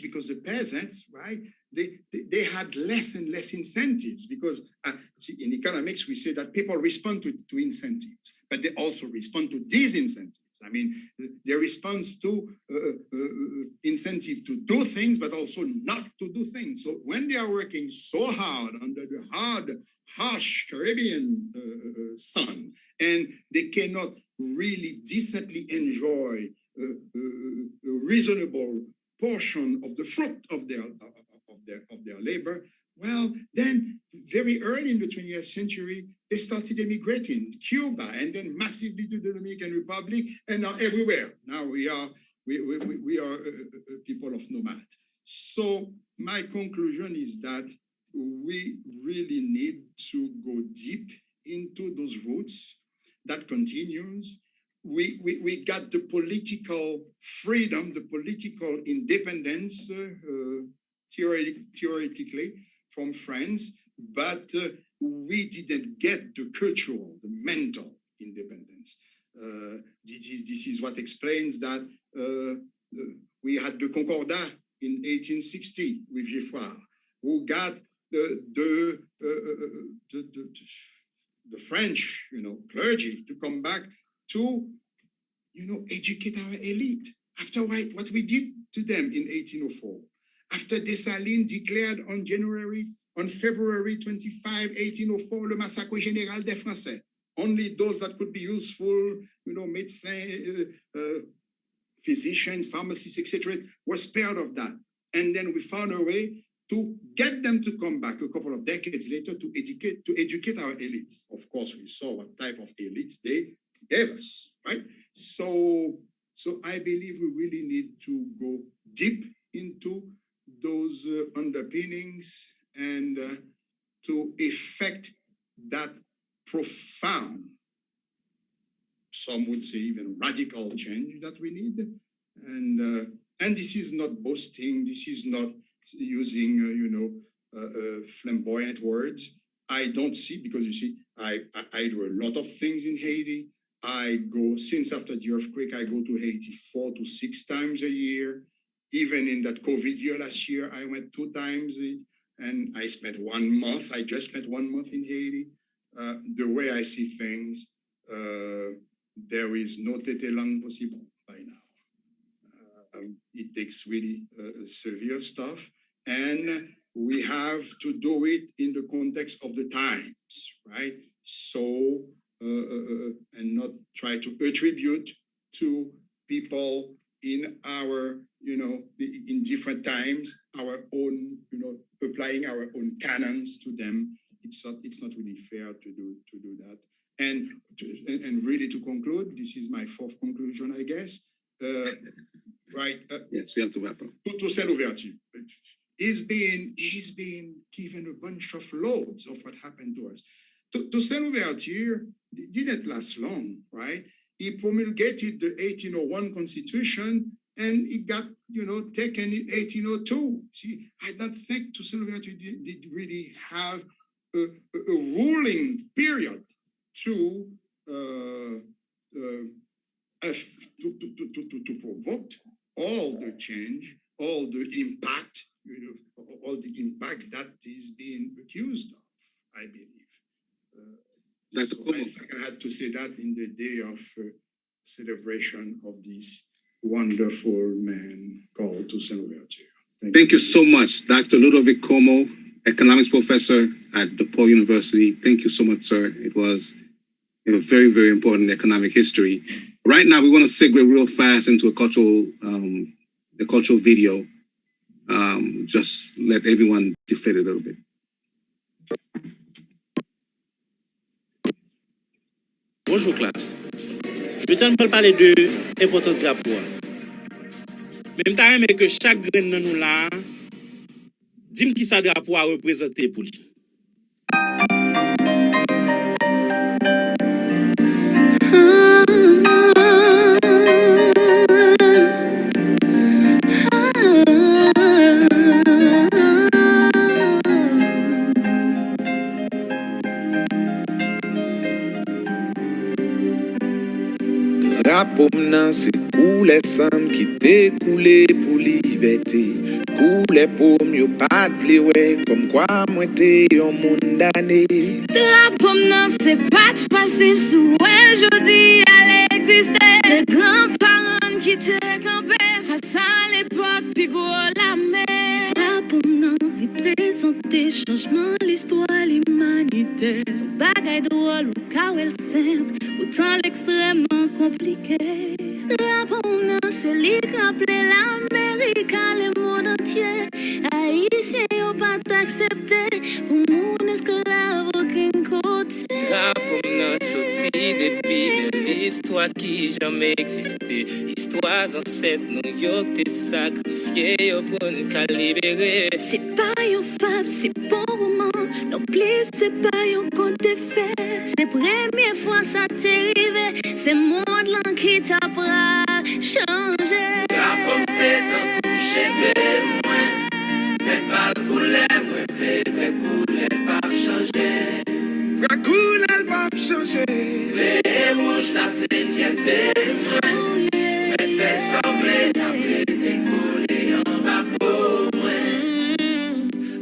[SPEAKER 6] because the peasants, right, they had less and less incentives because see, in economics, we say that people respond to incentives, but they also respond to disincentives. I mean, they respond to incentive to do things, but also not to do things. So when they are working so hard under the harsh Caribbean sun, and they cannot really decently enjoy a reasonable portion of the fruit of their labor, well, then very early in the 20th century, they started emigrating to Cuba and then massively to the Dominican Republic, and now everywhere. Now we are people of nomad. So my conclusion is that we really need to go deep into those roots that continues. we got the political freedom, the political independence, theoretically, from France, but we didn't get the cultural, the mental independence. This is what explains that we had the Concordat in 1860 with Giffard, who got the French, clergy to come back to, educate our elite. After what we did to them in 1804, after Dessalines declared on February 25, 1804, le massacre général des Français. Only those that could be useful, médecins, physicians, pharmacists, etc., were spared of that. And then we found a way to get them to come back a couple of decades later to educate our elites. Of course, we saw what type of elites they gave us, right? So I believe we really need to go deep into those underpinnings and to effect that profound, some would say even radical change that we need. And this is not boasting, this is not using, flamboyant words. I don't see, because you see, I do a lot of things in Haiti. I go, since after the earthquake, I go to Haiti 4 to 6 times a year. Even in that COVID year last year, I went 2 times, and I spent 1 month. I just spent 1 month in Haiti. The way I see things, there is no tete lang possible by now. It takes really severe stuff, and we have to do it in the context of the times, right? So, and not try to attribute to people in our, in different times, our own, applying our own canons to them. It's not really fair to do that. And really to conclude, this is my 4th conclusion, I guess. Right?
[SPEAKER 4] Yes, we have to wrap up.
[SPEAKER 6] Toussaint Louverture. He's been given a bunch of loads of what happened to us. Toussaint Louverture didn't last long, right? He promulgated the 1801 Constitution, and it got, taken in 1802. See, I don't think Toussaint Louverture did really have a ruling period to provoke all the change, all the impact, all the impact that is being accused of, I believe. So I think I had to say that in the day of celebration of this wonderful man called Toussaint Louverture.
[SPEAKER 4] Thank you so much, Dr. Ludovic Como, economics professor at DePaul University. Thank you so much, sir. It was a very, very important economic history. Right now, we want to segue real fast into a cultural video. Just let everyone deflate a little bit.
[SPEAKER 7] Bonjour classe. Je tiens à parler de l'importance de la poids. Même temps que chaque grain dans nous là, dis-moi qui ça drapeau a représenté pour lui.
[SPEAKER 8] Drapeau m'nan c'est coulé sam qui t'est coulé pour liberté. Coulé pour mieux pas de ouais comme quoi moi t'es un monde d'année.
[SPEAKER 9] Drapeau m'nan c'est pas facile sous un jeudi à l'exister. C'est grands-parents qui t'est campé face à l'époque puis gros la mer. Drapeau m'nan représenter changement l'histoire l'humanité. Son bagaille de rôle ou car elle serve pourtant l'extrêmement compliqué. Drapeau m'nan c'est lui qui rappelait l'Amérique à le monde entier. Haïtien yon pas accepté pour mon esclave aucun côté.
[SPEAKER 7] Drapeau m'nan sorti depuis l'histoire qui jamais existé. Histoire ancêtre New York t'es sacrifié pour nous libérer.
[SPEAKER 9] C'est pas yon fable, c'est bon roman. Non plus c'est pas yon conte de fait. C'est première fois ça t'arrive. rive, c'est monde là qui t'a pral changer.
[SPEAKER 10] Drapeau c'est un coucher moins, mais pas le couler, moi fait couler pas changer.
[SPEAKER 8] Fait couler pas changer.
[SPEAKER 10] Les rouges là c'est fierté moi, mais fait sembler la vérité couler en bas pour moi.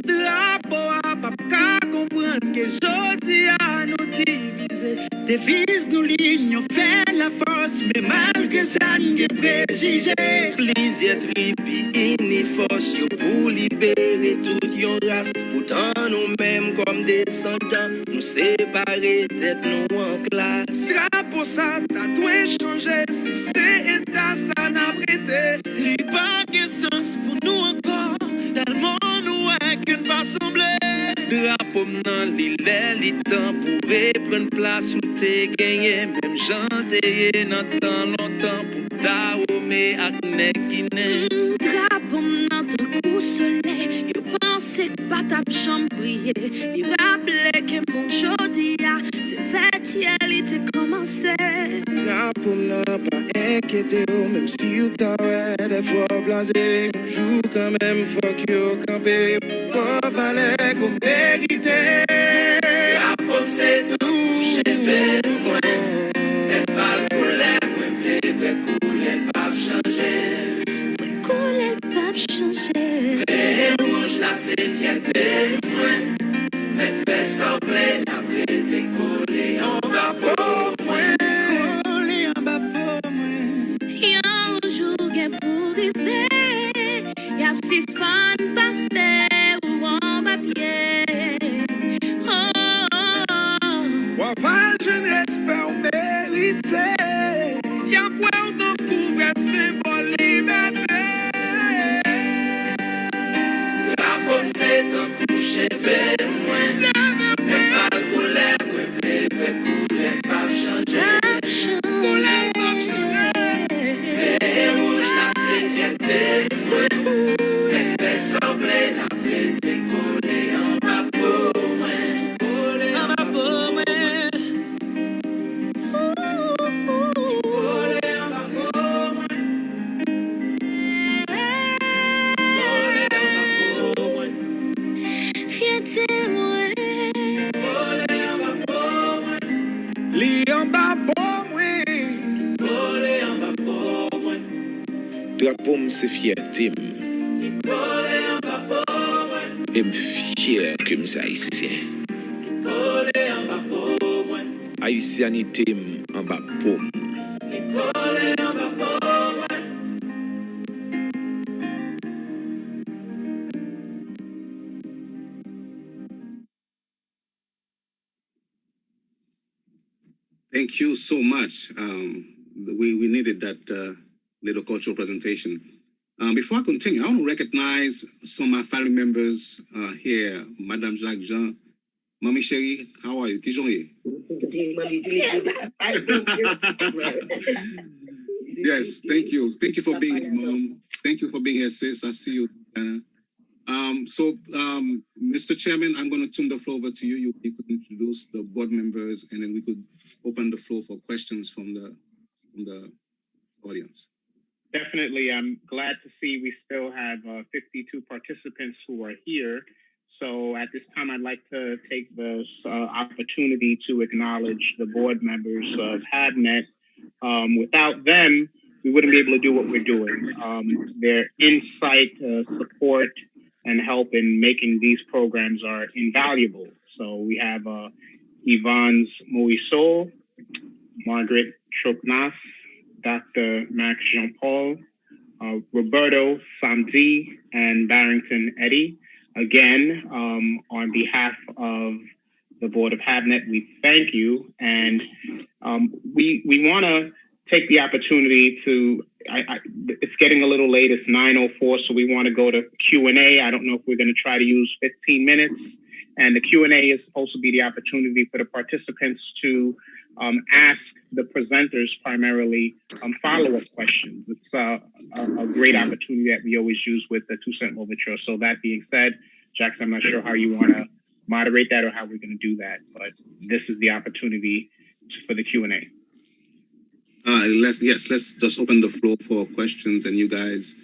[SPEAKER 8] Drapeau a pas qu'à comprendre que jodi a nous diviser. Devise nous ligne, fait la force, mais malgré ça, nous préjugés.
[SPEAKER 10] Plaisir tripi, ini force pour libérer toute yon race. Pourtant nous-mêmes comme descendants, nous séparer tête nous en classe.
[SPEAKER 8] Drapeau ça, t'as tout échangé, si c'est état, ça n'a prêté. Il pas de sens pour nous encore, tellement nous qu'une pas semblé.
[SPEAKER 10] Drapeau nan li lè li temps pour prendre place où t'es gagné. Même chanter nan temps longtemps pour ta mais ak nek Guinée.
[SPEAKER 9] Drapeau nan ton coup soleil, yo pense que pas ta chambre briller. Il rappelait que mon jodi a, c'est fait hier il te commencé.
[SPEAKER 10] Drapeau nan pas inquiété même si ou t'en ouais des fois blasé. Joue quand même fuck yo campé pour valer comme mérité. Drapeau c'est tout cheveux loin, mais pas le couler, moi fait couler pas changer.
[SPEAKER 9] Fait couler pas changer.
[SPEAKER 10] Les rouges là c'est fierté moi, mais fait sembler la vérité couler en bas pour moi. Couler en bas pour moi.
[SPEAKER 9] Yon jour gen pour river, y'a suspend passé ou en papier.
[SPEAKER 8] Waval jeunesse pas mérité. Y'a point de couvert symbole liberté.
[SPEAKER 10] Drapeau c'est un coucher vers moi, mais pas le couler, moi fait couler pas changer.
[SPEAKER 9] Couler
[SPEAKER 10] pas changer. Les rouges là c'est fierté moi, mais fait sembler la vérité couler en bas pour moi. Couler en bas pour moi. Couler en bas pour moi. Couler en bas pour moi.
[SPEAKER 9] fierté moi.
[SPEAKER 10] Couler en bas pour moi.
[SPEAKER 8] Li en bas pour moi.
[SPEAKER 10] Couler en bas pour moi.
[SPEAKER 8] Drapeau c'est fierté.
[SPEAKER 10] Couler en bas pour moi.
[SPEAKER 8] Et fier comme ça haïtien.
[SPEAKER 10] Couler en bas pour moi.
[SPEAKER 8] Haïtianité en bas pour moi.
[SPEAKER 10] Couler en bas pour moi.
[SPEAKER 4] Thank you so much. We needed that little cultural presentation. Before I continue, I want to recognize some of my family members here. Madame Jacques Jean, Mommy Chérie, how are you? Qui j'en ai? Yes, thank you. Thank you for being here, Mom. Thank you for being here, sis. I see you, Anna. Mr. Chairman, I'm going to turn the floor over to you. You could introduce the board members, and then we could open the floor for questions from the audience.
[SPEAKER 2] Definitely. I'm glad to see we still have 52 participants who are here. So at this time, I'd like to take this opportunity to acknowledge the board members of HABNet. Without them, we wouldn't be able to do what we're doing. Their insight, support, and help in making these programs are invaluable. So we have Yvonne Moisseau, Margaret Choknas, Dr. Max Jean-Paul, Roberto Samdi, and Barrington Eddy. Again, on behalf of the board of HABNet, we thank you. And we want to take the opportunity to, it's getting a little late, it's 9:04, so we want to go to Q&A. I don't know if we're going to try to use 15 minutes. And the Q&A is supposed to be the opportunity for the participants to ask the presenters primarily follow-up questions. It's a great opportunity that we always use with the Toussaint Louverture. So that being said, Jackson, I'm not sure how you want to moderate that or how we're going to do that, but this is the opportunity for the Q&A.
[SPEAKER 4] Let's just open the floor for questions, and you guys,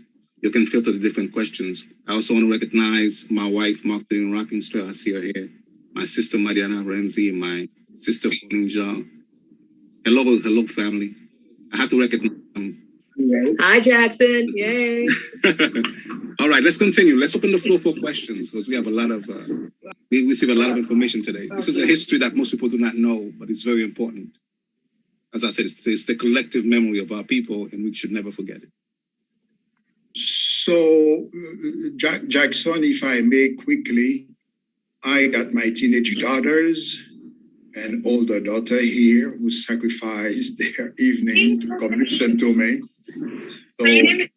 [SPEAKER 4] you can filter the different questions. I also want to recognize my wife, Martin Rockingster. I see her here. My sister, Mariana Ramsey, my sister, Jean. Hello, family. I have to recognize them.
[SPEAKER 11] Hi, Jackson. Yay.
[SPEAKER 4] All right, let's continue. Let's open the floor for questions because we have a lot of, we receive a lot of information today. This is a history that most people do not know, but it's very important. As I said, it's the collective memory of our people, and we should never forget it.
[SPEAKER 6] So, Jackson, if I may quickly, I got my teenage daughters and older daughter here who sacrificed their evening to come listen to me. So, and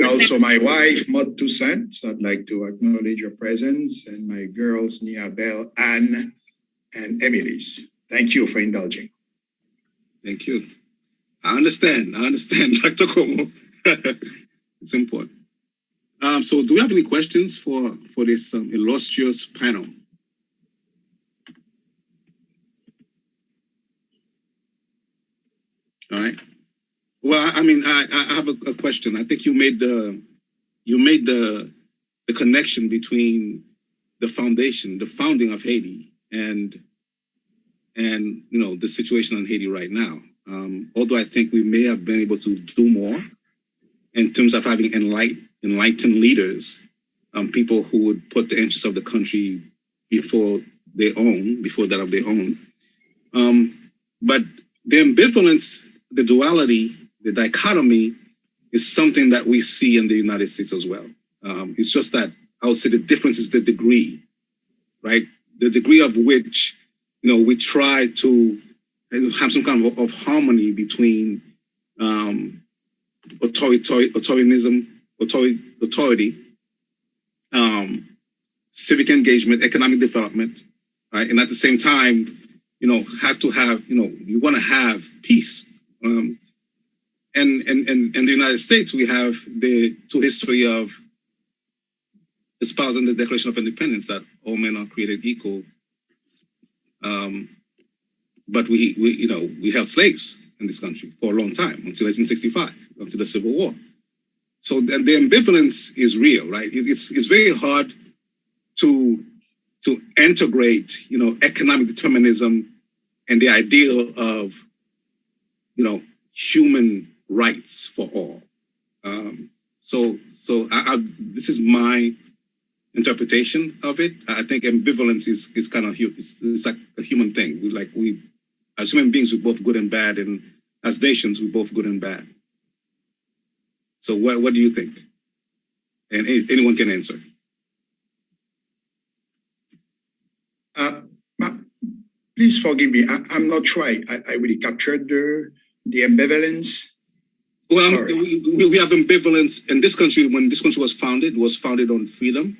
[SPEAKER 6] also my wife, Maud Toussaint. So I'd like to acknowledge your presence, and my girls, Nia Bell, Anne, and Emily's. Thank you for indulging.
[SPEAKER 4] Thank you. I understand, Dr. Como. It's important. So do we have any questions for this illustrious panel? All right. Well, I mean, I have a question. I think you made the connection between the founding of Haiti and the situation in Haiti right now. Although I think we may have been able to do more in terms of having enlightened leaders, people who would put the interests of the country before that of their own. But the ambivalence, the duality, the dichotomy is something that we see in the United States as well. It's just that I would say the difference is the degree, right? The degree of which, we try to have some kind of harmony between authority, civic engagement, economic development, right? And at the same time, have to have, you want to have peace. And in the United States, we have the history of espousing the Declaration of Independence that all men are created equal. But we held slaves in this country for a long time, until 1865, until the Civil War. So the ambivalence is real, right? It's very hard to integrate, economic determinism and the ideal of, human rights for all. So this is my interpretation of it. I think ambivalence is kind of it's like a human thing. We as human beings, we're both good and bad, and as nations, we're both good and bad. So what do you think? And anyone can answer.
[SPEAKER 6] Please forgive me. I'm not sure I really captured the ambivalence.
[SPEAKER 4] Well, we have ambivalence in this country. When this country was founded, on freedom.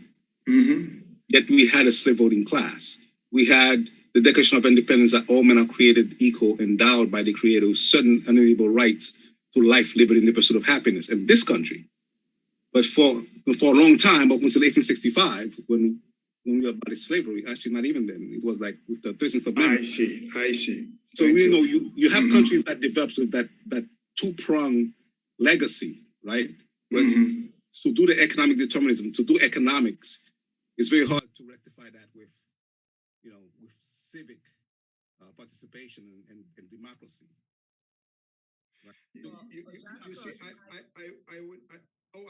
[SPEAKER 4] Mm-hmm. Yet we had a slave voting class. We had the Declaration of Independence that all men are created equal, endowed by the Creator with certain unalienable rights to life, liberty, and the pursuit of happiness in this country. But for a long time, up until 1865, when we abolished slavery, actually not even then, it was like with the 13th Amendment.
[SPEAKER 6] I see.
[SPEAKER 4] So you have countries that develop with that two-pronged legacy, right? When to do the economic determinism, to do economics, it's very hard to rectify that with civic participation and democracy. Right?
[SPEAKER 6] You see, I would.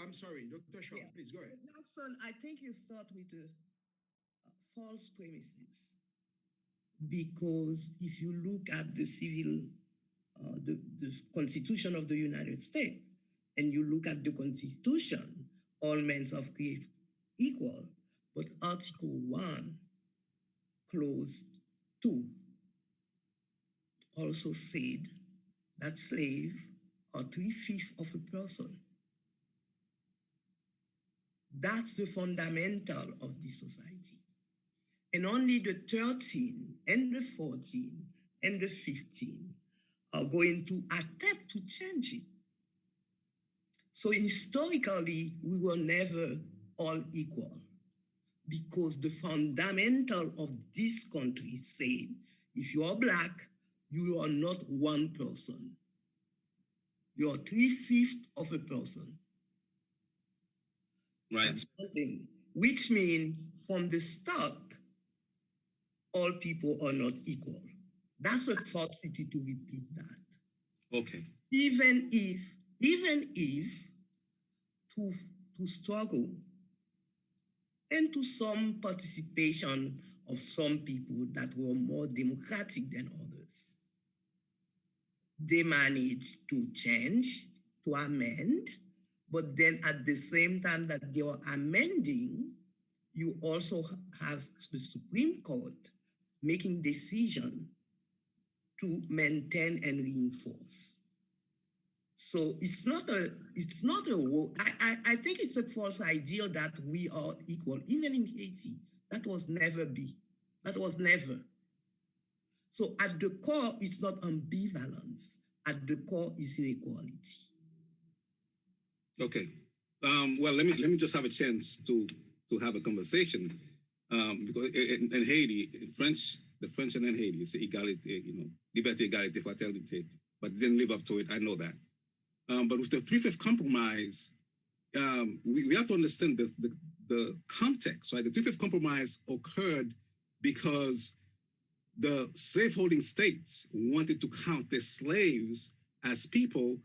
[SPEAKER 6] I'm sorry, Dr. Shaw, please go ahead.
[SPEAKER 1] Jackson, I think you start with the false premises, because if you look at the Constitution of the United States, and you look at the Constitution, all men are created equal, but Article 1, Clause 2 also said that slaves are 3/5 of a person. That's the fundamental of this society. And only the 13 and the 14 and the 15 are going to attempt to change it. So historically, we were never all equal, because the fundamental of this country said, if you are Black, you are not one person. You are 3/5 of a person.
[SPEAKER 4] Right.
[SPEAKER 1] That's one thing, which means from the start, all people are not equal. That's a falsity to repeat that.
[SPEAKER 4] Okay.
[SPEAKER 1] Even if to struggle and to some participation of some people that were more democratic than others, they managed to change, to amend, but then at the same time that they were amending, you also have the Supreme Court making decision to maintain and reinforce. So it's not a I think it's a false idea that we are equal. Even in Haiti, that was never. So at the core, it's not ambivalence. At the core is inequality.
[SPEAKER 4] Okay. Well, let me just have a chance to have a conversation because in Haiti, the French and in Haiti, it's égalité, liberté, égalité, fraternité, but didn't live up to it. I know that. But with the 3/5 compromise, we have to understand the context, right? The 3/5 compromise occurred because the slaveholding states wanted to count their slaves as people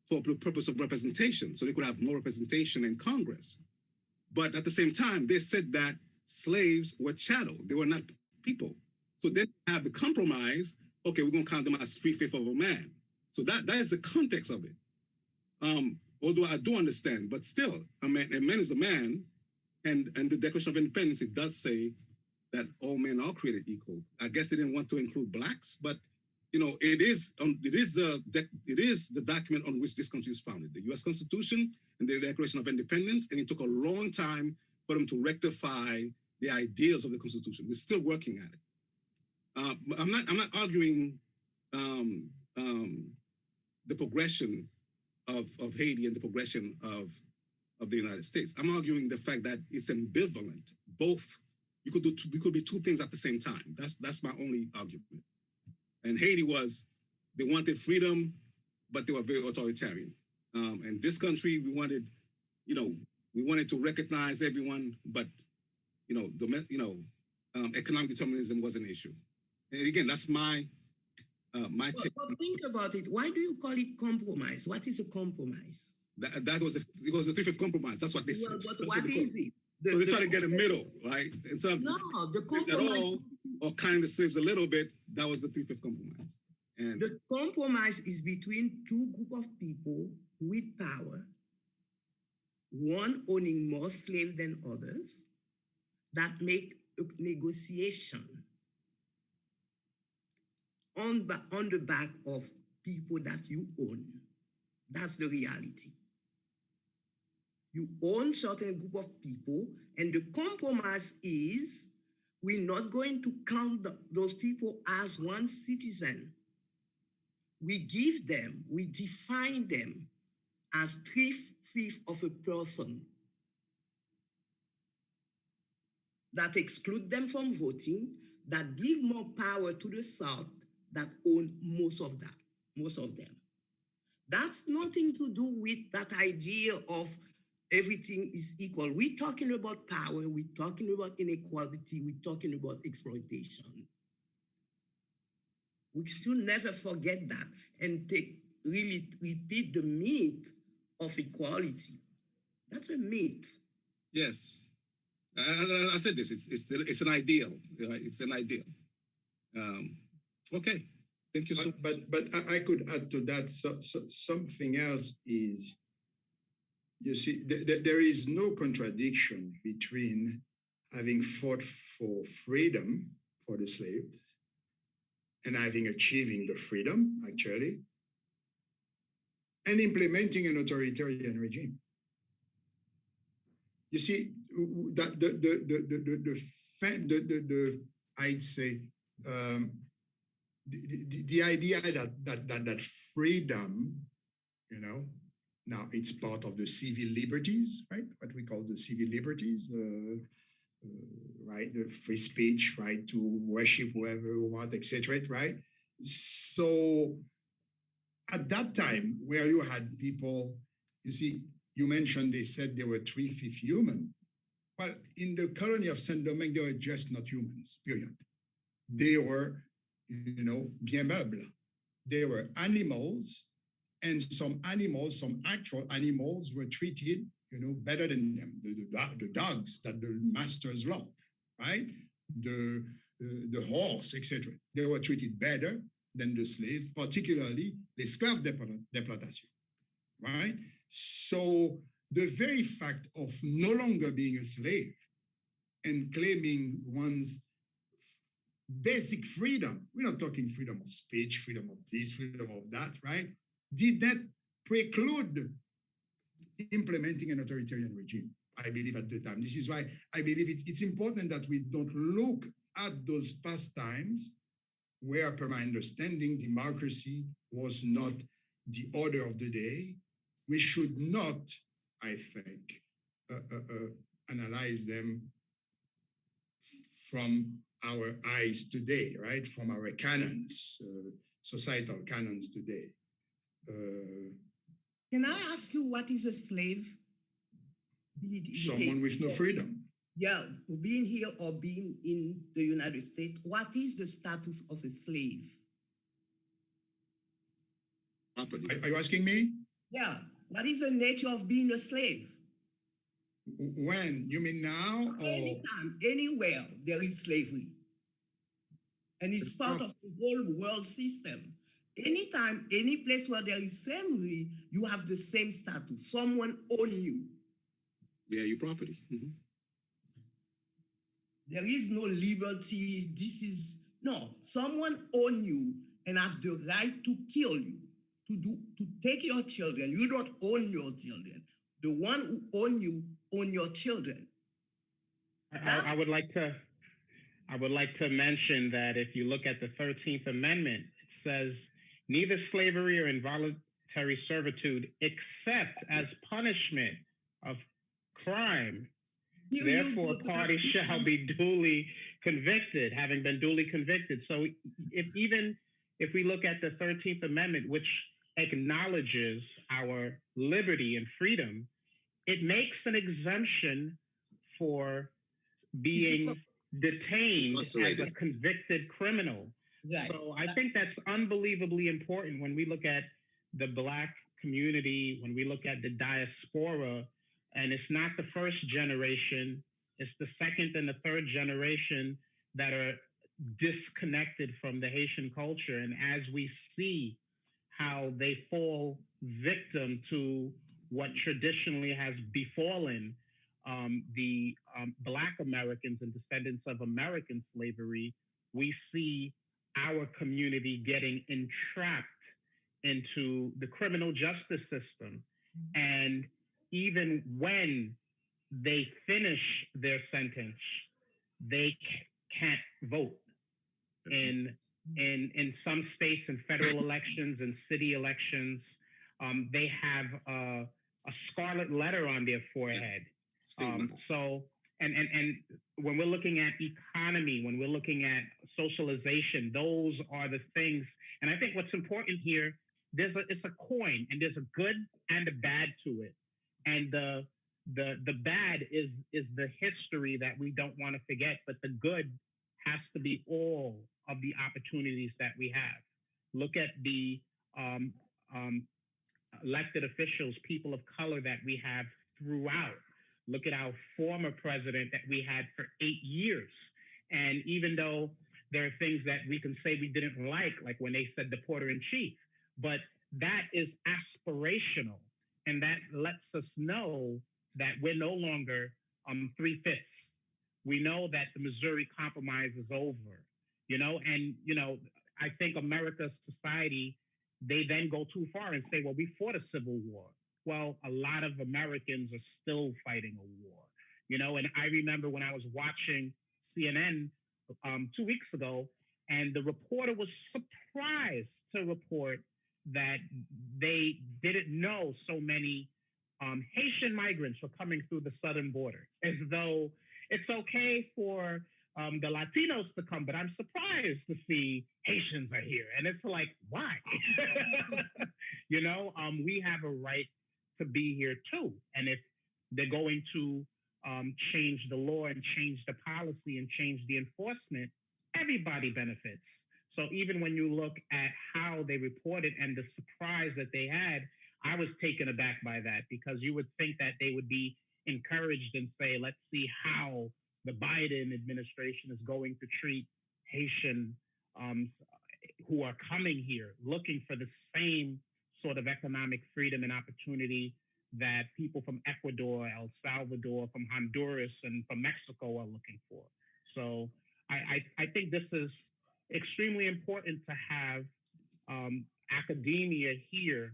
[SPEAKER 4] for the purpose of representation, so they could have more representation in Congress. But at the same time, they said that slaves were chattel; they were not people. So then have the compromise. Okay, we're going to count them as 3/5 of a man. So that is the context of it. Although I do understand, but still, a man is a man, and the Declaration of Independence, it does say that all men are created equal. I guess they didn't want to include blacks, but it is the document on which this country is founded, the U.S. Constitution and the Declaration of Independence, and it took a long time for them to rectify the ideas of the Constitution. We're still working at it. I'm not arguing the progression of Haiti and the progression of the United States. I'm arguing the fact that it's ambivalent. Both, we could be two things at the same time. That's my only argument. And Haiti they wanted freedom, but they were very authoritarian. And this country, we wanted to recognize everyone, but economic determinism was an issue. And again, that's my take.
[SPEAKER 1] But think about it. Why do you call it compromise? What is a compromise?
[SPEAKER 4] It was the 3/5 compromise. That's what they said.
[SPEAKER 1] But what is it?
[SPEAKER 4] So they try to get a middle, right? Instead of
[SPEAKER 1] the compromise
[SPEAKER 4] or kind of the slaves a little bit, that was the 3/5 compromise. And
[SPEAKER 1] the compromise is between two groups of people with power, one owning more slaves than others, that make a negotiation on the back of people that you own. That's the reality. You own certain group of people, and the compromise is we're not going to count those people as one citizen. We define them as 3/5 of a person. That exclude them from voting, that give more power to the South that own most of them. That's nothing to do with that idea of everything is equal. We're talking about power, we're talking about inequality, we're talking about exploitation. We should never forget that and repeat the myth of equality. That's a myth.
[SPEAKER 4] Yes. I said this, it's an ideal, right? It's an ideal. Okay, thank you so much.
[SPEAKER 6] But I could add to that something else is, you see, there is no contradiction between having fought for freedom for the slaves and having achieving the freedom, actually, and implementing an authoritarian regime. You see, that I'd say the idea that freedom, now it's part of the civil liberties, right? What we call the civil liberties, right? The free speech, right to worship whoever you want, etc., right? So at that time, where you had people, you see, you mentioned they said they were 3/5 human. Well, in the colony of Saint-Domingue, they were just not humans, period. They were, bien meubles. They were animals, and some actual animals were treated, better than them. The dogs that the masters love, right? The horse, etc. They were treated better than the slave, particularly l'esclave d'exploitation, right? So the very fact of no longer being a slave and claiming one's basic freedom, we're not talking freedom of speech, freedom of this, freedom of that, right? Did that preclude implementing an authoritarian regime? I believe at the time. This is why I believe it's important that we don't look at those past times where, per my understanding, democracy was not the order of the day. We should not, I think, analyze them from our eyes today, right? From our canons, societal canons today.
[SPEAKER 1] Can I ask you, what is a slave?
[SPEAKER 6] Someone with no freedom.
[SPEAKER 1] Yeah, being here or being in the United States, what is the status of a slave?
[SPEAKER 6] Are you asking me?
[SPEAKER 1] Yeah, what is the nature of being a slave?
[SPEAKER 6] When? You mean now? Or?
[SPEAKER 1] Anytime, anywhere there is slavery. And it's part of the whole world system. Anytime, any place where there is slavery, you have the same status. Someone owns you.
[SPEAKER 4] Yeah, your property. Mm-hmm.
[SPEAKER 1] There is no liberty. No, someone owns you and has the right to kill you, to take your children. You don't own your children. The one who owns you own your children.
[SPEAKER 2] I would like to mention that if you look at the 13th Amendment, it says neither slavery or involuntary servitude except as punishment of crime. Therefore, parties shall be duly convicted, having been duly convicted. So if we look at the 13th Amendment, which acknowledges our liberty and freedom, it makes an exemption for being detained as a convicted criminal.
[SPEAKER 1] Right.
[SPEAKER 2] So I think that's unbelievably important when we look at the Black community, when we look at the diaspora. And it's not the first generation, it's the second and the third generation that are disconnected from the Haitian culture. And as we see how they fall victim to what traditionally has befallen the Black Americans and descendants of American slavery, we see our community getting entrapped into the criminal justice system. And even when they finish their sentence, they can't vote. In some states, in federal elections and city elections, they have a scarlet letter on their forehead. So when we're looking at economy, when we're looking at socialization, those are the things. And I think what's important here, it's a coin, and there's a good and a bad to it. And the bad is the history that we don't want to forget, but the good has to be all of the opportunities that we have. Look at the elected officials, people of color that we have throughout. Look at our former president that we had for 8 years. And even though there are things that we can say we didn't like when they said the porter in chief, but that is aspirational. And that lets us know that we're no longer 3/5. We know that the Missouri Compromise is over, and, I think America's society, they then go too far and say, well, we fought a civil war. Well, a lot of Americans are still fighting a war, and I remember when I was watching CNN 2 weeks ago, and the reporter was surprised to report that they didn't know so many Haitian migrants were coming through the southern border, as though it's okay for the Latinos to come, but I'm surprised to see Haitians are here. And it's like, why? You know, we have a right to be here too. And if they're going to change the law and change the policy and change the enforcement, everybody benefits. So even when you look at how they reported and the surprise that they had, I was taken aback by that, because you would think that they would be encouraged and say, let's see how the Biden administration is going to treat Haitian who are coming here looking for the same sort of economic freedom and opportunity that people from Ecuador, El Salvador, from Honduras, and from Mexico are looking for. So I think this is extremely important to have academia here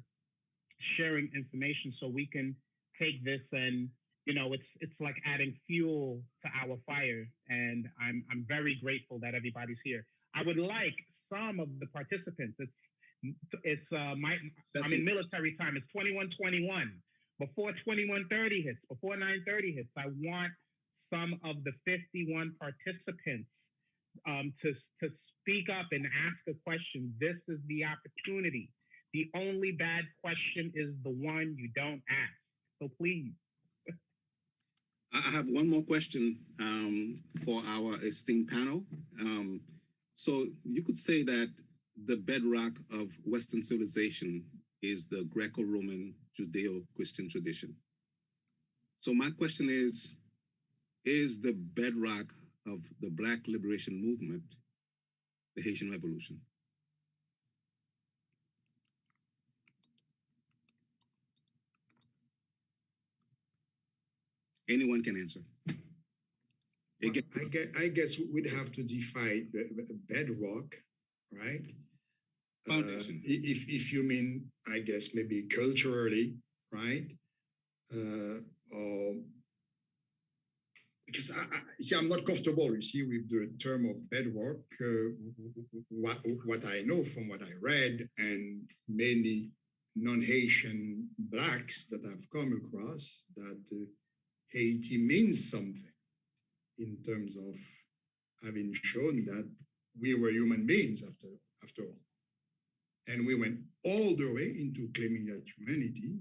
[SPEAKER 2] sharing information so we can take this and, you know, it's like adding fuel to our fire. And I'm very grateful that everybody's here. I would like some of the participants. I'm in military time. It's 21:21. Before 21:30 hits, before 9:30 hits, I want some of the 51 participants to speak up and ask a question. This is the opportunity. The only bad question is the one you don't ask. So please.
[SPEAKER 4] I have one more question for our esteemed panel. So you could say that the bedrock of Western civilization is the Greco-Roman Judeo-Christian tradition. So my question is the bedrock of the Black liberation movement the Haitian Revolution? Anyone can answer.
[SPEAKER 6] Well, I guess we'd have to define the bedrock, right?
[SPEAKER 4] Foundation.
[SPEAKER 6] If you mean, I guess maybe culturally, right? Or because I'm not comfortable, you see, with the term of bedrock. What I know from what I read and many non-Haitian Blacks that I've come across, that Haiti means something in terms of having shown that we were human beings after all. And we went all the way into claiming that humanity.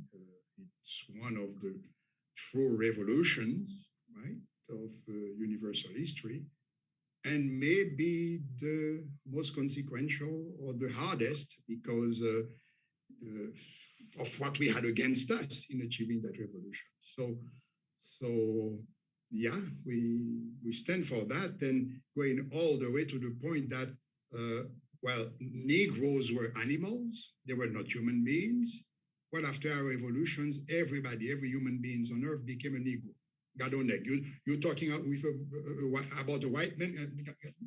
[SPEAKER 6] It's one of the true revolutions, right, of universal history, and maybe the most consequential or the hardest, because of what we had against us in achieving that revolution. So yeah, we stand for that, and going all the way to the point that, well, Negroes were animals, they were not human beings. Well, after our revolutions, every human being on earth became a Negro. Gadoneg. You're talking about a white man.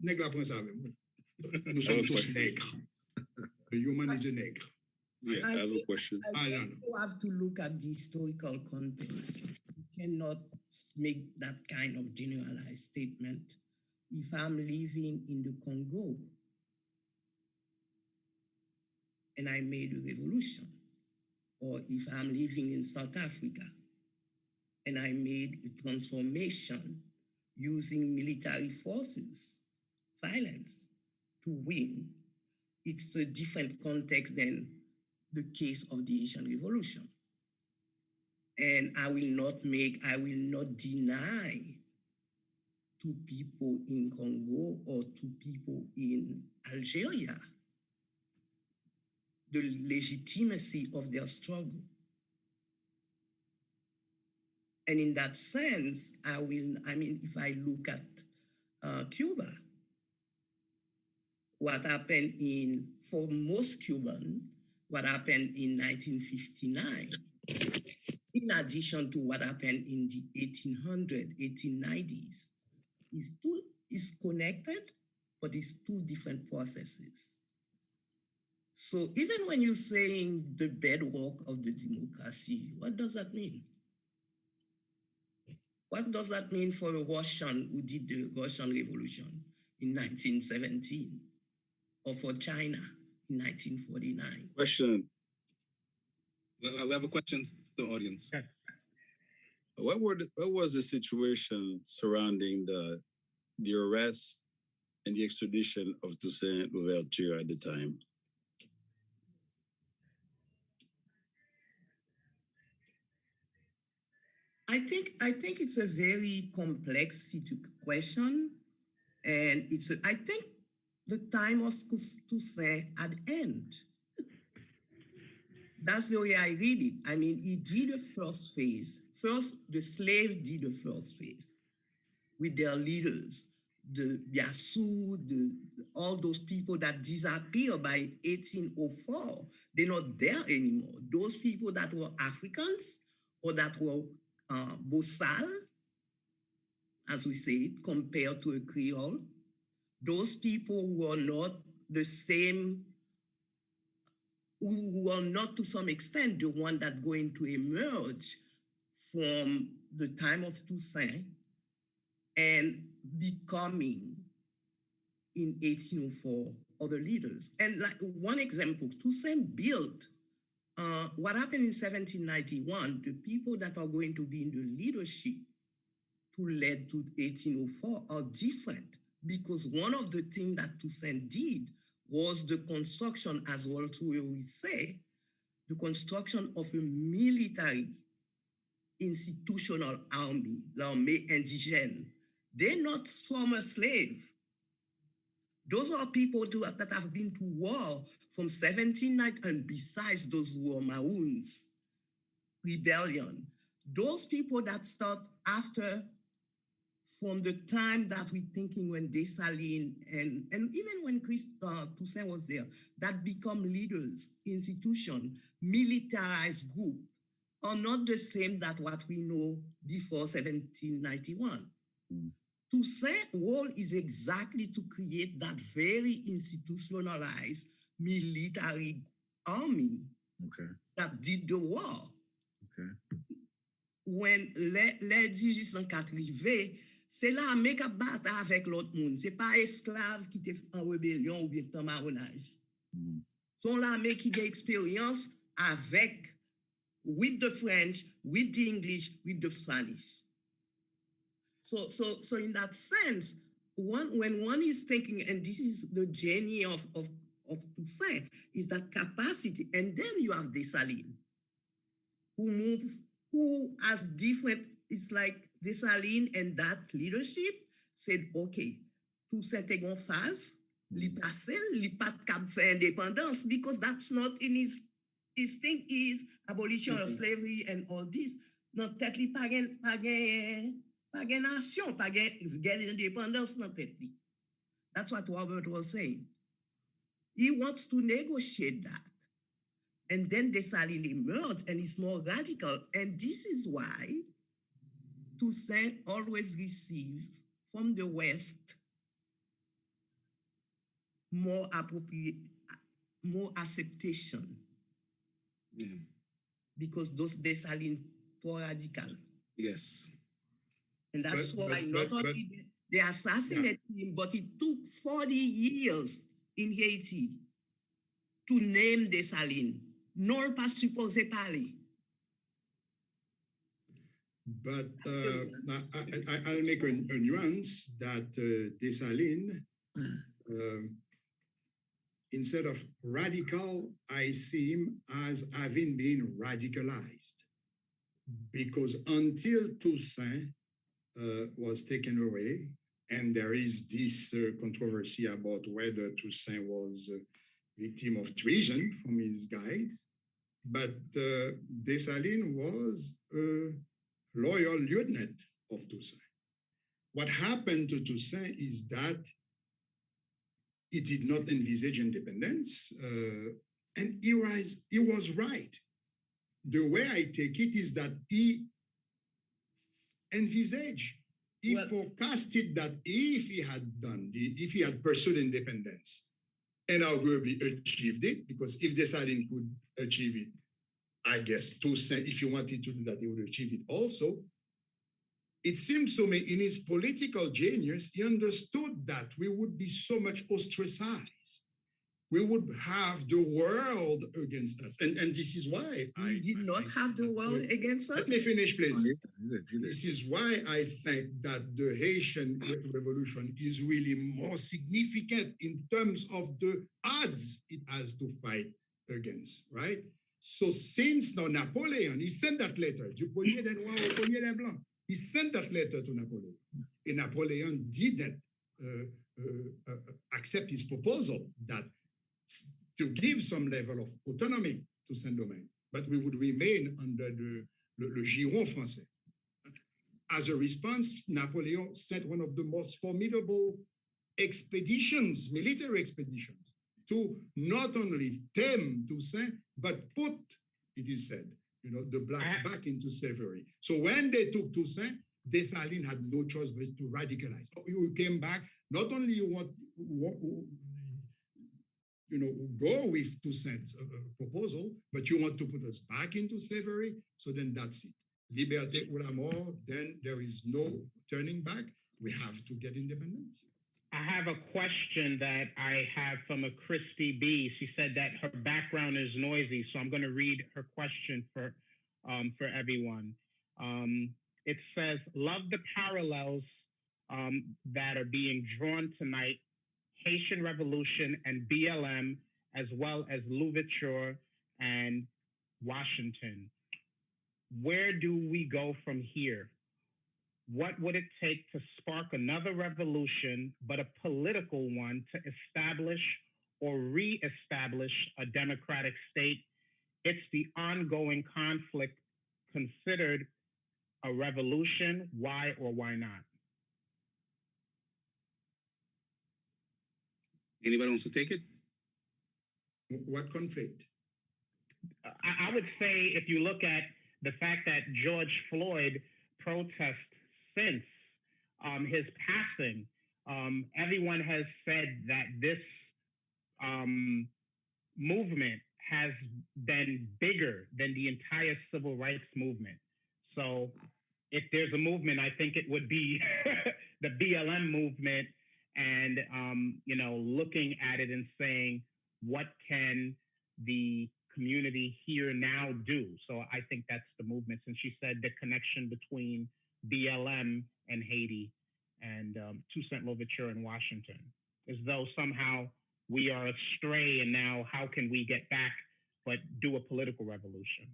[SPEAKER 6] Nous sommes tous nègres. The human is a nègre.
[SPEAKER 3] Yeah, I have a question.
[SPEAKER 1] I think you have to look at the historical context. You cannot make that kind of generalized statement. If I'm living in the Congo and I made a revolution, or if I'm living in South Africa and I made a transformation using military forces, violence, to win, it's a different context than the case of the Haitian Revolution. And I will not deny to people in Congo or to people in Algeria the legitimacy of their struggle. And in that sense, if I look at Cuba, what happened for most Cubans, what happened in 1959, in addition to what happened in the 1800s, 1890s, is connected, but it's two different processes. So even when you're saying the bedrock of the democracy, what does that mean? What does that mean for a Russian who did the Russian Revolution in 1917, or for China in 1949?
[SPEAKER 4] Question. I have a question for the audience.
[SPEAKER 12] What was the situation surrounding the the arrest and the extradition of Toussaint Louverture at the time?
[SPEAKER 1] I think it's a very complex question, and I think the time of Toussaint had ended. That's the way I read it. I mean, he did the first phase. First, the slaves did the first phase with their leaders, the Biassou, all those people that disappeared by 1804. They're not there anymore. Those people that were Africans or that were Bossal, as we say, compared to a Creole, those people were not the same, who were not to some extent the one that going to emerge from the time of Toussaint and becoming in 1804 other leaders. And like one example, Toussaint built what happened in 1791, the people that are going to be in the leadership to lead to 1804 are different, because one of the things that Toussaint did was the construction, as Walter would say, the construction of a military institutional army, l'armée indigène. They're not former slaves. Those are people that have been to war from 1790, and besides those who were Maroons, rebellion. Those people that start after, from the time that we're thinking when Dessalines and even when Toussaint was there, that become leaders, institution, militarized group, are not the same that what we know before 1791. Toussaint's role is exactly to create that very institutionalized military army that did the war. When les 1804 arrivaient, c'est l'armée qui a battu avec l'autre monde. C'est pas esclaves qui étaient en rébellion ou bien en marronnage. C'est l'armée qui a expérience avec, with the French, with the English, with the Spanish. So in that sense, when one is thinking, and this is the journey of Toussaint, is that capacity. And then you have Dessalines, who has different, it's like Dessalines and that leadership said, okay, Toussaint est en phase, li passe, li pat cap faire indépendance, because that's not in his thing is abolition of slavery and all this. Non, tête li pa gen nation, pa gen independence nan tête li. That's what Robert was saying. He wants to negotiate that. And then Dessalines emerged, and it's more radical. And this is why Toussaint always received from the West more appropriate, more acceptation. Because those Dessalines were radical.
[SPEAKER 12] Yes.
[SPEAKER 1] And that's why not only they assassinated him, but it took 40 years in Haiti to name Dessalines. Non pas supposé parler.
[SPEAKER 6] But I'll make a nuance that Dessalines, instead of radical, I see him as having been radicalized. Because until Toussaint was taken away, and there is this controversy about whether Toussaint was a victim of treason from his guys, but Dessalines was a loyal lieutenant of Toussaint. What happened to Toussaint is that he did not envisage independence, and he was right. The way I take it is that he envisaged, he forecasted that if he had pursued independence, and arguably achieved it, because if Dessalines could achieve it, I guess Toussaint, if he wanted to do that, he would achieve it also. It seems to me in his political genius, he understood that we would be so much ostracized. we would have the world against us. And this is why
[SPEAKER 1] we did not have the world against us.
[SPEAKER 6] Let me finish, please. This is why I think that the Haitian Revolution is really more significant in terms of the odds it has to fight against, right? So since now Napoleon, he sent that letter, du premier des Noirs au premier des Blancs, he sent that letter to Napoleon. And Napoleon didn't accept his proposal that to give some level of autonomy to Saint-Domingue, but we would remain under le giron français. As a response, Napoleon sent one of the most formidable expeditions, military expeditions, to not only tame Toussaint, but put, it is said, the blacks back into slavery. So when they took Toussaint, Dessalines had no choice but to radicalize. So you came back, not only you want go with Toussaint's proposal, but you want to put us back into slavery. So then that's it. Liberté ou la mort, then there is no turning back. We have to get independence.
[SPEAKER 2] I have a question that I have from a Christy B. She said that her background is noisy, so I'm going to read her question for everyone. It says, love the parallels that are being drawn tonight, Haitian Revolution and BLM, as well as Louverture and Washington. Where do we go from here? What would it take to spark another revolution, but a political one, to establish or re-establish a democratic state? It's the ongoing conflict considered a revolution. Why or why not?
[SPEAKER 4] Anybody wants to take it?
[SPEAKER 6] What conflict?
[SPEAKER 2] I would say if you look at the fact that George Floyd protests since his passing, everyone has said that this movement has been bigger than the entire civil rights movement. So if there's a movement, I think it would be the BLM movement, and looking at it and saying, what can the community here now do? So I think that's the movement. And she said the connection between BLM and Haiti and Toussaint Louverture and Washington, as though somehow we are astray, and now how can we get back but do a political revolution?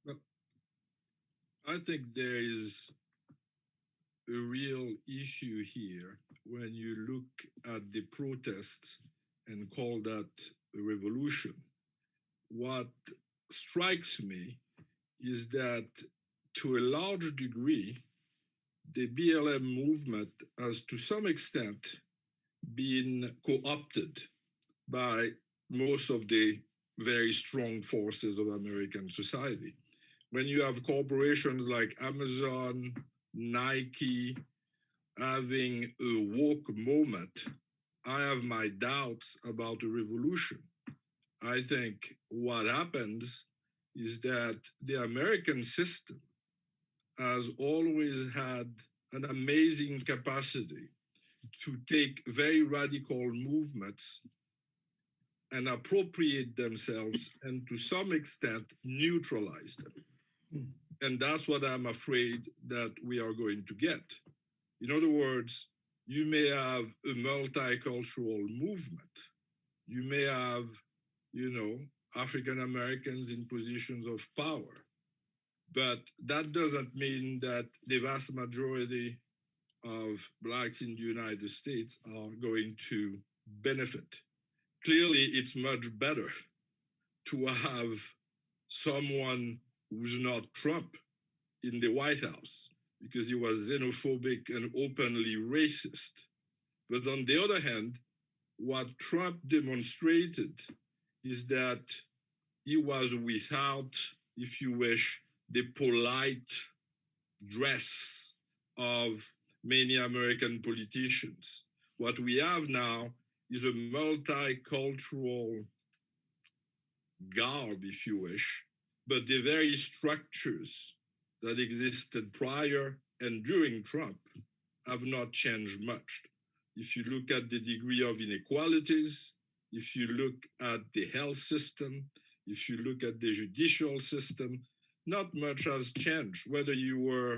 [SPEAKER 3] Well, I think there is a real issue here when you look at the protests and call that a revolution. What strikes me is that to a large degree, the BLM movement has to some extent been co-opted by most of the very strong forces of American society. When you have corporations like Amazon, Nike having a woke moment, I have my doubts about a revolution. I think what happens is that the American system has always had an amazing capacity to take very radical movements and appropriate themselves and to some extent neutralize them. And that's what I'm afraid that we are going to get. In other words, you may have a multicultural movement. You may have, African Americans in positions of power. But that doesn't mean that the vast majority of Blacks in the United States are going to benefit. Clearly, it's much better to have someone who's not Trump in the White House because he was xenophobic and openly racist. But on the other hand, what Trump demonstrated is that he was without, if you wish, the polite dress of many American politicians. What we have now is a multicultural garb, if you wish, but the very structures that existed prior and during Trump have not changed much. If you look at the degree of inequalities, if you look at the health system, if you look at the judicial system, not much has changed, whether you were,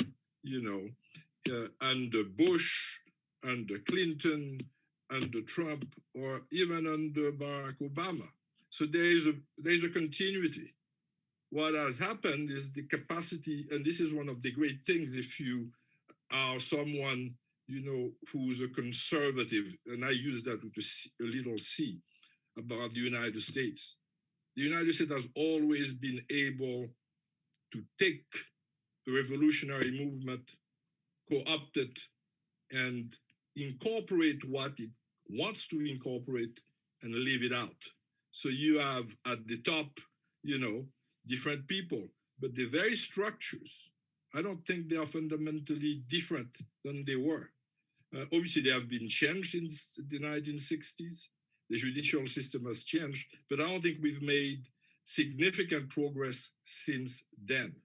[SPEAKER 3] under Bush, under Clinton, under Trump, or even under Barack Obama. So there is a continuity. What has happened is the capacity, and this is one of the great things if you are someone, who's a conservative, and I use that with a little c, about the United States. The United States has always been able to take the revolutionary movement, co-opt it, and incorporate what it wants to incorporate and leave it out. So you have at the top, different people, but the very structures, I don't think they are fundamentally different than they were. Obviously, they have been changed since the 1960s. The judicial system has changed, but I don't think we've made significant progress since then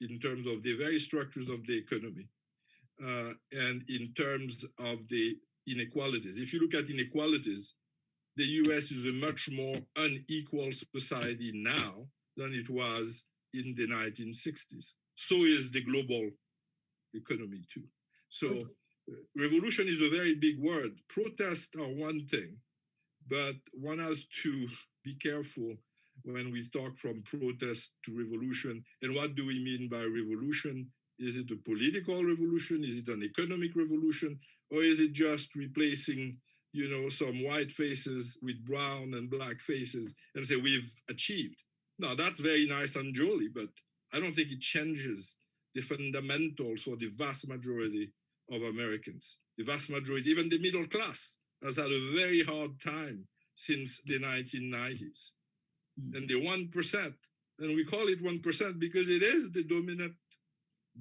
[SPEAKER 3] in terms of the very structures of the economy and in terms of the inequalities. If you look at inequalities, the US is a much more unequal society now than it was in the 1960s. So is the global economy too. So revolution is a very big word. Protests are one thing, but one has to be careful when we talk from protest to revolution. And what do we mean by revolution? Is it a political revolution? Is it an economic revolution? Or is it just replacing, some white faces with brown and black faces and say we've achieved? Now, that's very nice and jolly, but I don't think it changes the fundamentals for the vast majority of Americans. The vast majority, even the middle class, has had a very hard time since the 1990s. And the 1%, and we call it 1% because it is the dominant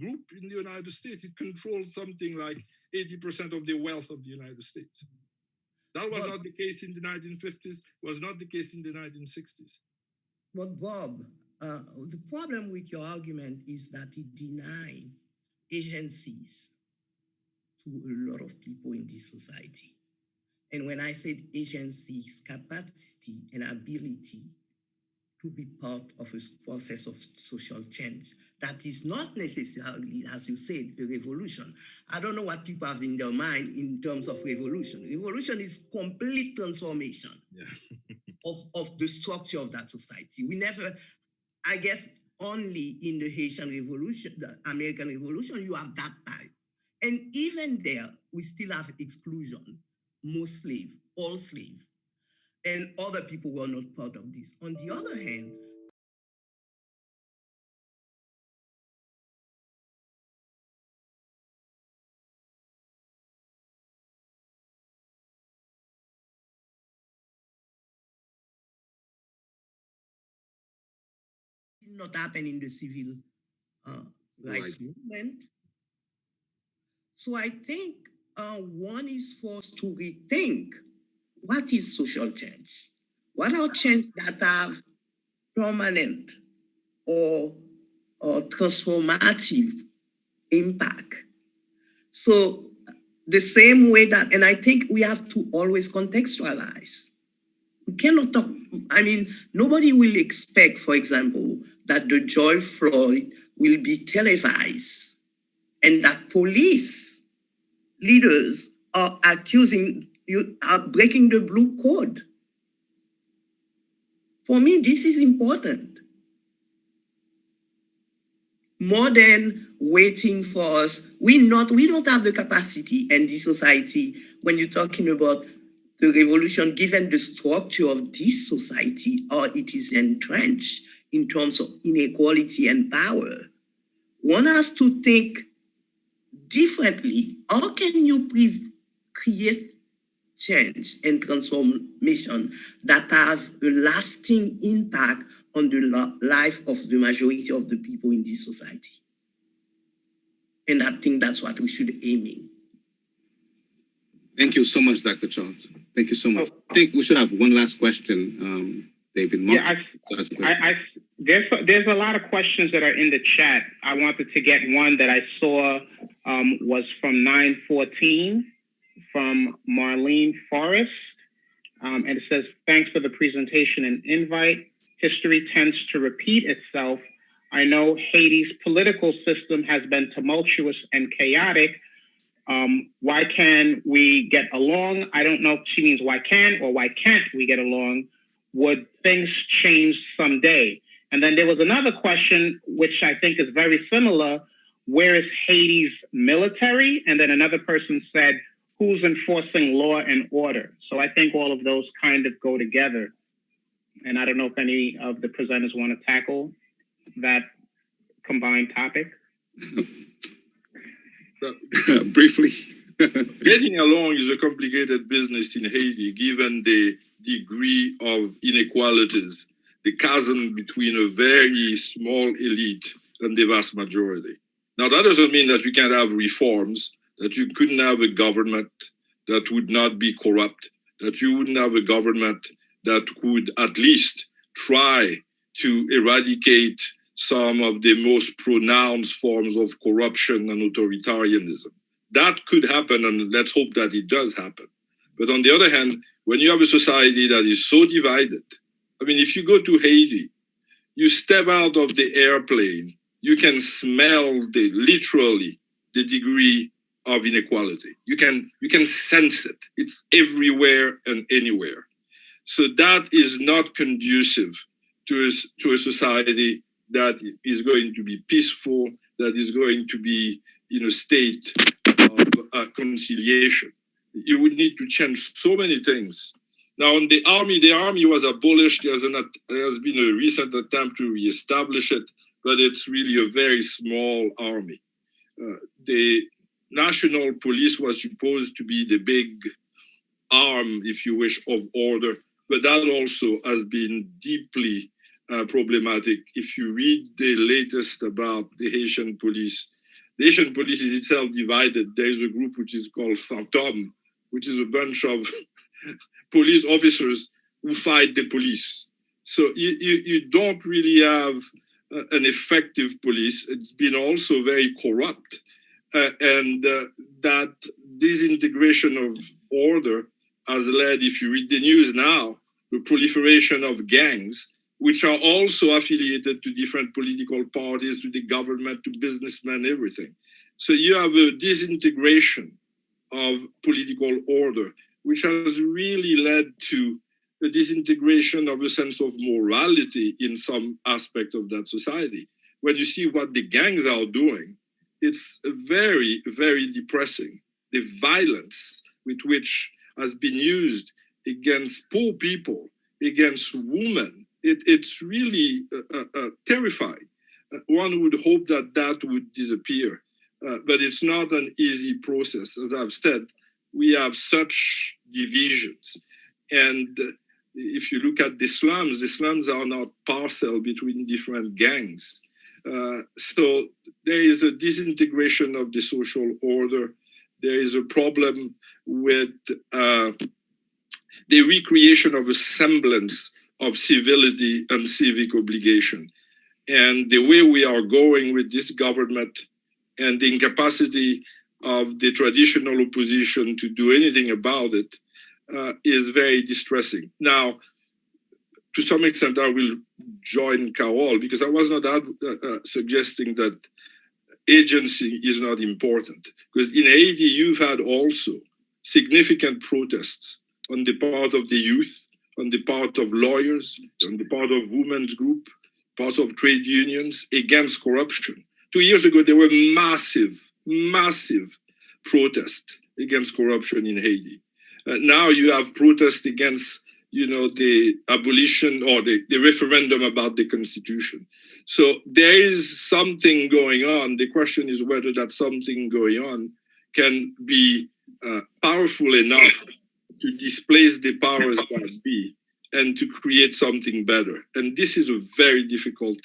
[SPEAKER 3] group in the United States. It controls something like 80% of the wealth of the United States. That was not the case in the 1950s, was not the case in the 1960s.
[SPEAKER 1] But Bob, the problem with your argument is that it denies agencies to a lot of people in this society. And when I said agencies, capacity and ability to be part of a process of social change, that is not necessarily, as you said, a revolution. I don't know what people have in their mind in terms of revolution. Revolution is complete transformation of the structure of that society. We never, I guess, only in the Haitian Revolution, the American Revolution, you have that type. And even there, we still have exclusion, most slave, all slave. And other people were not part of this. On the other hand, it did not happen in the civil rights movement. So I think one is forced to rethink what is social change? What are change that have permanent or transformative impact? So the same way that, and I think we have to always contextualize. We cannot talk, nobody will expect, for example, that the George Floyd will be televised and that police leaders are accusing you are breaking the blue code. For me, this is important. More than waiting for us, we don't have the capacity in this society when you're talking about the revolution, given the structure of this society, or it is entrenched in terms of inequality and power. One has to think differently. How can you create change and transformation that have a lasting impact on the life of the majority of the people in this society? And I think that's what we should aim in.
[SPEAKER 4] Thank you so much, Dr. Charles. Thank you so much. I think we should have one last question, David.
[SPEAKER 2] There's a lot of questions that are in the chat. I wanted to get one that I saw was from 914 from Marlene Forrest. And it says, thanks for the presentation and invite. History tends to repeat itself. I know Haiti's political system has been tumultuous and chaotic. Why can we get along? I don't know if she means why can or why can't we get along? Would things change someday? And then there was another question, which I think is very similar. Where is Haiti's military? And then another person said, who's enforcing law and order? So I think all of those kind of go together. And I don't know if any of the presenters want to tackle that combined topic.
[SPEAKER 4] Briefly.
[SPEAKER 3] Getting along is a complicated business in Haiti, given the degree of inequalities, the chasm between a very small elite and the vast majority. Now, that doesn't mean that you can't have reforms, that you couldn't have a government that would not be corrupt, that you wouldn't have a government that could at least try to eradicate some of the most pronounced forms of corruption and authoritarianism. That could happen, and let's hope that it does happen. But on the other hand, when you have a society that is so divided, I mean, if you go to Haiti, you step out of the airplane, you can smell literally the degree of inequality. You can sense it. It's everywhere and anywhere. So that is not conducive to a society that is going to be peaceful, that is going to be in a state of conciliation. You would need to change so many things. Now, on the army was abolished. There has been a recent attempt to reestablish it, but it's really a very small army. The national police was supposed to be the big arm, if you wish, of order, but that also has been deeply problematic. If you read the latest about the Haitian police is itself divided. There is a group which is called Phantom, which is a bunch of police officers who fight the police. So you don't really have an effective police. It's been also very corrupt. And that disintegration of order has led, if you read the news now, the proliferation of gangs, which are also affiliated to different political parties, to the government, to businessmen, everything. So you have a disintegration of political order, which has really led to a disintegration of a sense of morality in some aspect of that society. When you see what the gangs are doing, it's very, very depressing. The violence with which has been used against poor people, against women, it's really terrifying. One would hope that that would disappear, but it's not an easy process. As I've said, we have such divisions. And if you look at the slums are not parcel between different gangs. So there is a disintegration of the social order. There is a problem with the recreation of a semblance of civility and civic obligation. And the way we are going with this government and the incapacity of the traditional opposition to do anything about it is very distressing. Now, to some extent, I will join Carol, because I was not suggesting that agency is not important. Because in Haiti, you've had also significant protests on the part of the youth, on the part of lawyers, on the part of women's group, part of trade unions against corruption. 2 years ago, there were massive protests against corruption in Haiti. Now you have protests against, the abolition or the referendum about the constitution. So there is something going on. The question is whether that something going on can be powerful enough to displace the powers that be and to create something better. And this is a very difficult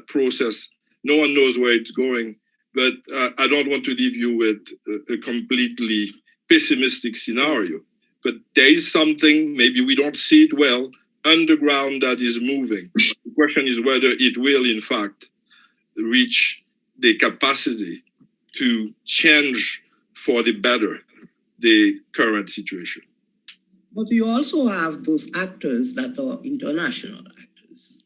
[SPEAKER 3] process. No one knows where it's going, but I don't want to leave you with a completely pessimistic scenario. But there is something, maybe we don't see it well, underground that is moving. The question is whether it will, in fact, reach the capacity to change for the better the current situation.
[SPEAKER 1] But you also have those actors that are international actors,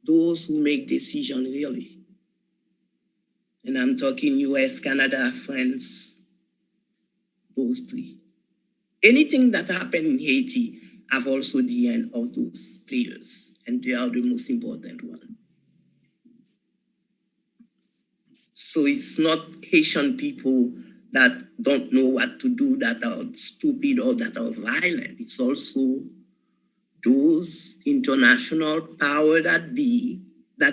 [SPEAKER 1] those who make decisions really. And I'm talking US, Canada, France, those three. Anything that happened in Haiti have also the end of those players, and they are the most important one. So it's not Haitian people that don't know what to do, that are stupid or that are violent. It's also those international power that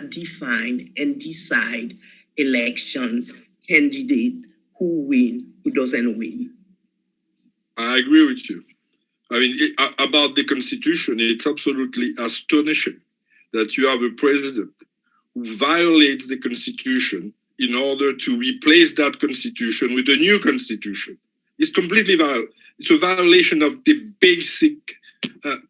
[SPEAKER 1] define and decide elections, candidate, who win, who doesn't win.
[SPEAKER 3] I agree with you. I mean, about the Constitution, it's absolutely astonishing that you have a president who violates the Constitution in order to replace that Constitution with a new Constitution. It's completely it's a violation of the basic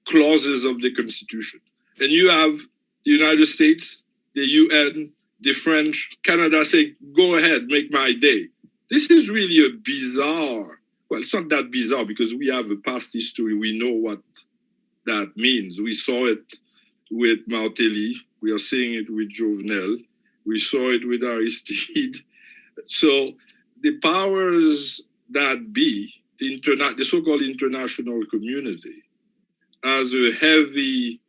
[SPEAKER 3] clauses of the Constitution. And you have the United States, the UN, the French, Canada saying, go ahead, make my day. This is really a bizarre, well, it's not that bizarre because we have a past history. We know what that means. We saw it with Martelly. We are seeing it with Jovenel. We saw it with Aristide. So the powers that be, the so-called international community, has a heavy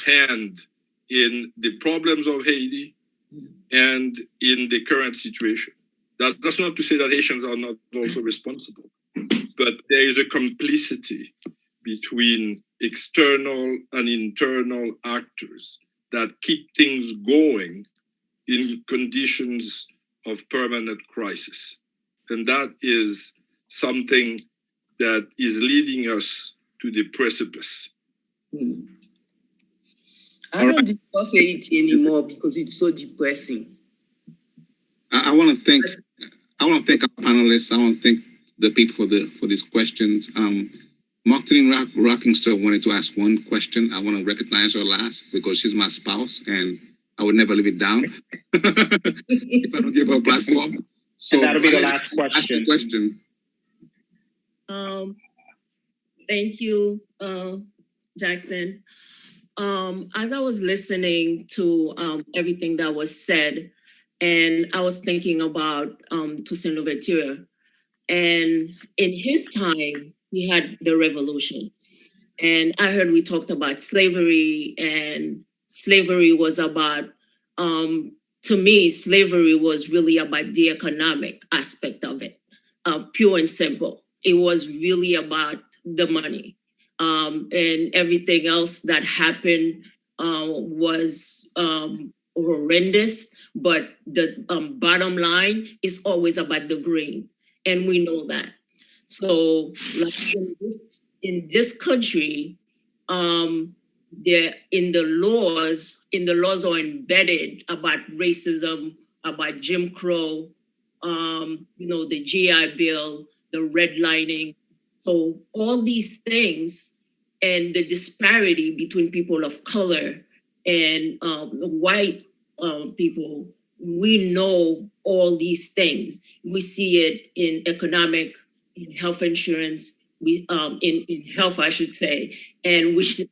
[SPEAKER 3] hand in the problems of Haiti and in the current situation. That's not to say that Haitians are not also responsible, but there is a complicity between external and internal actors that keep things going in conditions of permanent crisis. And that is something that is leading us to the precipice.
[SPEAKER 1] I don't discuss it anymore because it's so depressing.
[SPEAKER 4] I want to thank our panelists. I want to thank the people for these questions. Martin Rockingster wanted to ask one question. I want to recognize her last because she's my spouse and I would never live it down if I don't give her a platform. So
[SPEAKER 2] and that'll be the last question.
[SPEAKER 4] Ask the question.
[SPEAKER 13] Thank you, Jackson. As I was listening to everything that was said, and I was thinking about Toussaint Louverture, and in his time, we had the revolution. And I heard we talked about slavery, and slavery was about, to me, slavery was really about the economic aspect of it, pure and simple. It was really about the money. And everything else that happened was horrendous, but the bottom line is always about the green, and we know that. So, like in this country, the laws are embedded about racism, about Jim Crow, the GI Bill, the redlining. So all these things and the disparity between people of color and the white people, we know all these things. We see it in economic, in health insurance, in health, I should say, and we see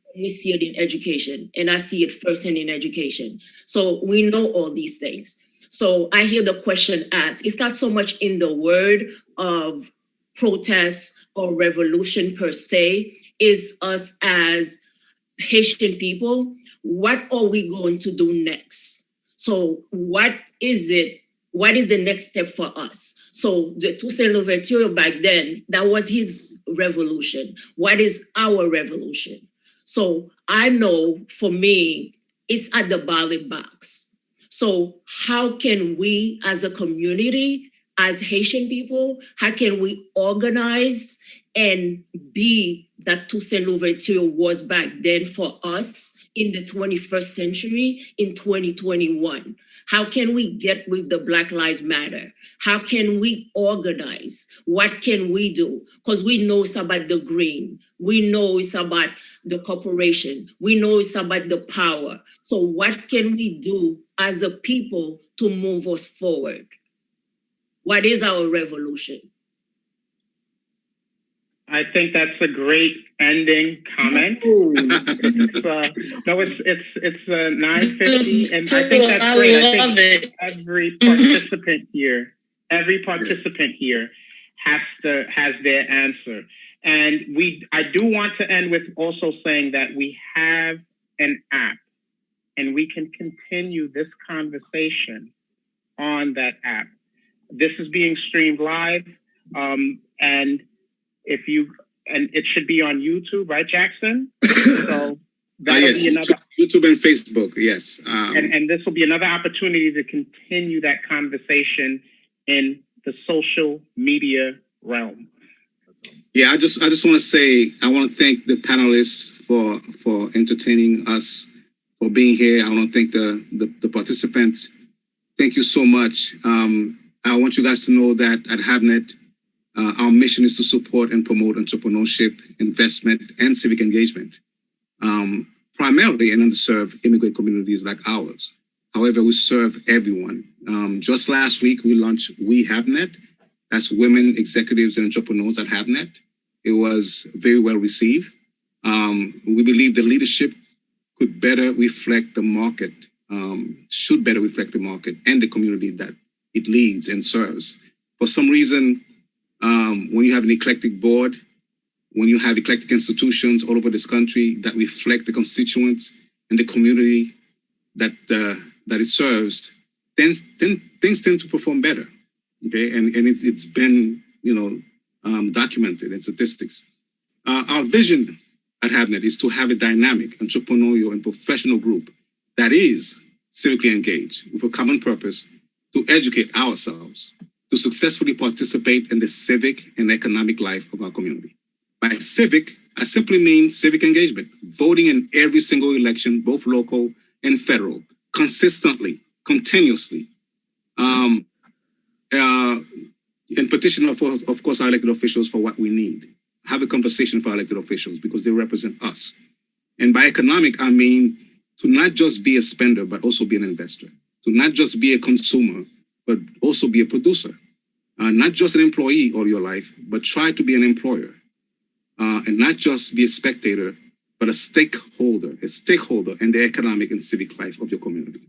[SPEAKER 13] it in education. And I see it firsthand in education. So we know all these things. So I hear the question asked, it's not so much in the word of protest or revolution per se, is us as Haitian people, what are we going to do next? So what is it? What is the next step for us? So the Toussaint Louverture back then, that was his revolution. What is our revolution? So I know for me, it's at the ballot box. So how can we as a community, as Haitian people, how can we organize and be that Toussaint Louverture was back then for us in the 21st century in 2021? How can we get with the Black Lives Matter? How can we organize? What can we do? Because we know it's about the green. We know it's about the corporation. We know it's about the power. So what can we do as a people to move us forward? What is our revolution?
[SPEAKER 2] I think that's a great ending comment. It's 9:50, and I think that's great. I think every participant here has their answer. And I do want to end with also saying that we have an app, and we can continue this conversation on that app. This is being streamed live, and it should be on YouTube, right, Jackson? So that'll be another
[SPEAKER 4] YouTube and Facebook, yes.
[SPEAKER 2] And this will be another opportunity to continue that conversation in the social media realm.
[SPEAKER 4] Yeah, I just want to say, I want to thank the panelists for entertaining us, for being here. I want to thank the participants. Thank you so much. I want you guys to know that at HaveNet, our mission is to support and promote entrepreneurship, investment, and civic engagement, primarily in underserved immigrant communities like ours. However, we serve everyone. Just last week, we launched We HaveNet. That's women executives and entrepreneurs at HaveNet. It was very well received. We believe the leadership could better reflect the market, should better reflect the market and the community that it leads and serves. For some reason, when you have an eclectic board, when you have eclectic institutions all over this country that reflect the constituents and the community that it serves, then things tend to perform better. Okay, and it's been documented in statistics. Our vision at HaveNet is to have a dynamic, entrepreneurial, and professional group that is civically engaged with a common purpose to educate ourselves, to successfully participate in the civic and economic life of our community. By civic, I simply mean civic engagement, voting in every single election, both local and federal, consistently, continuously, and petition, of course, our elected officials for what we need. Have a conversation with our elected officials because they represent us. And by economic, I mean to not just be a spender, but also be an investor. To not just be a consumer, but also be a producer. Not just an employee all your life, but try to be an employer. And not just be a spectator, but a stakeholder in the economic and civic life of your community.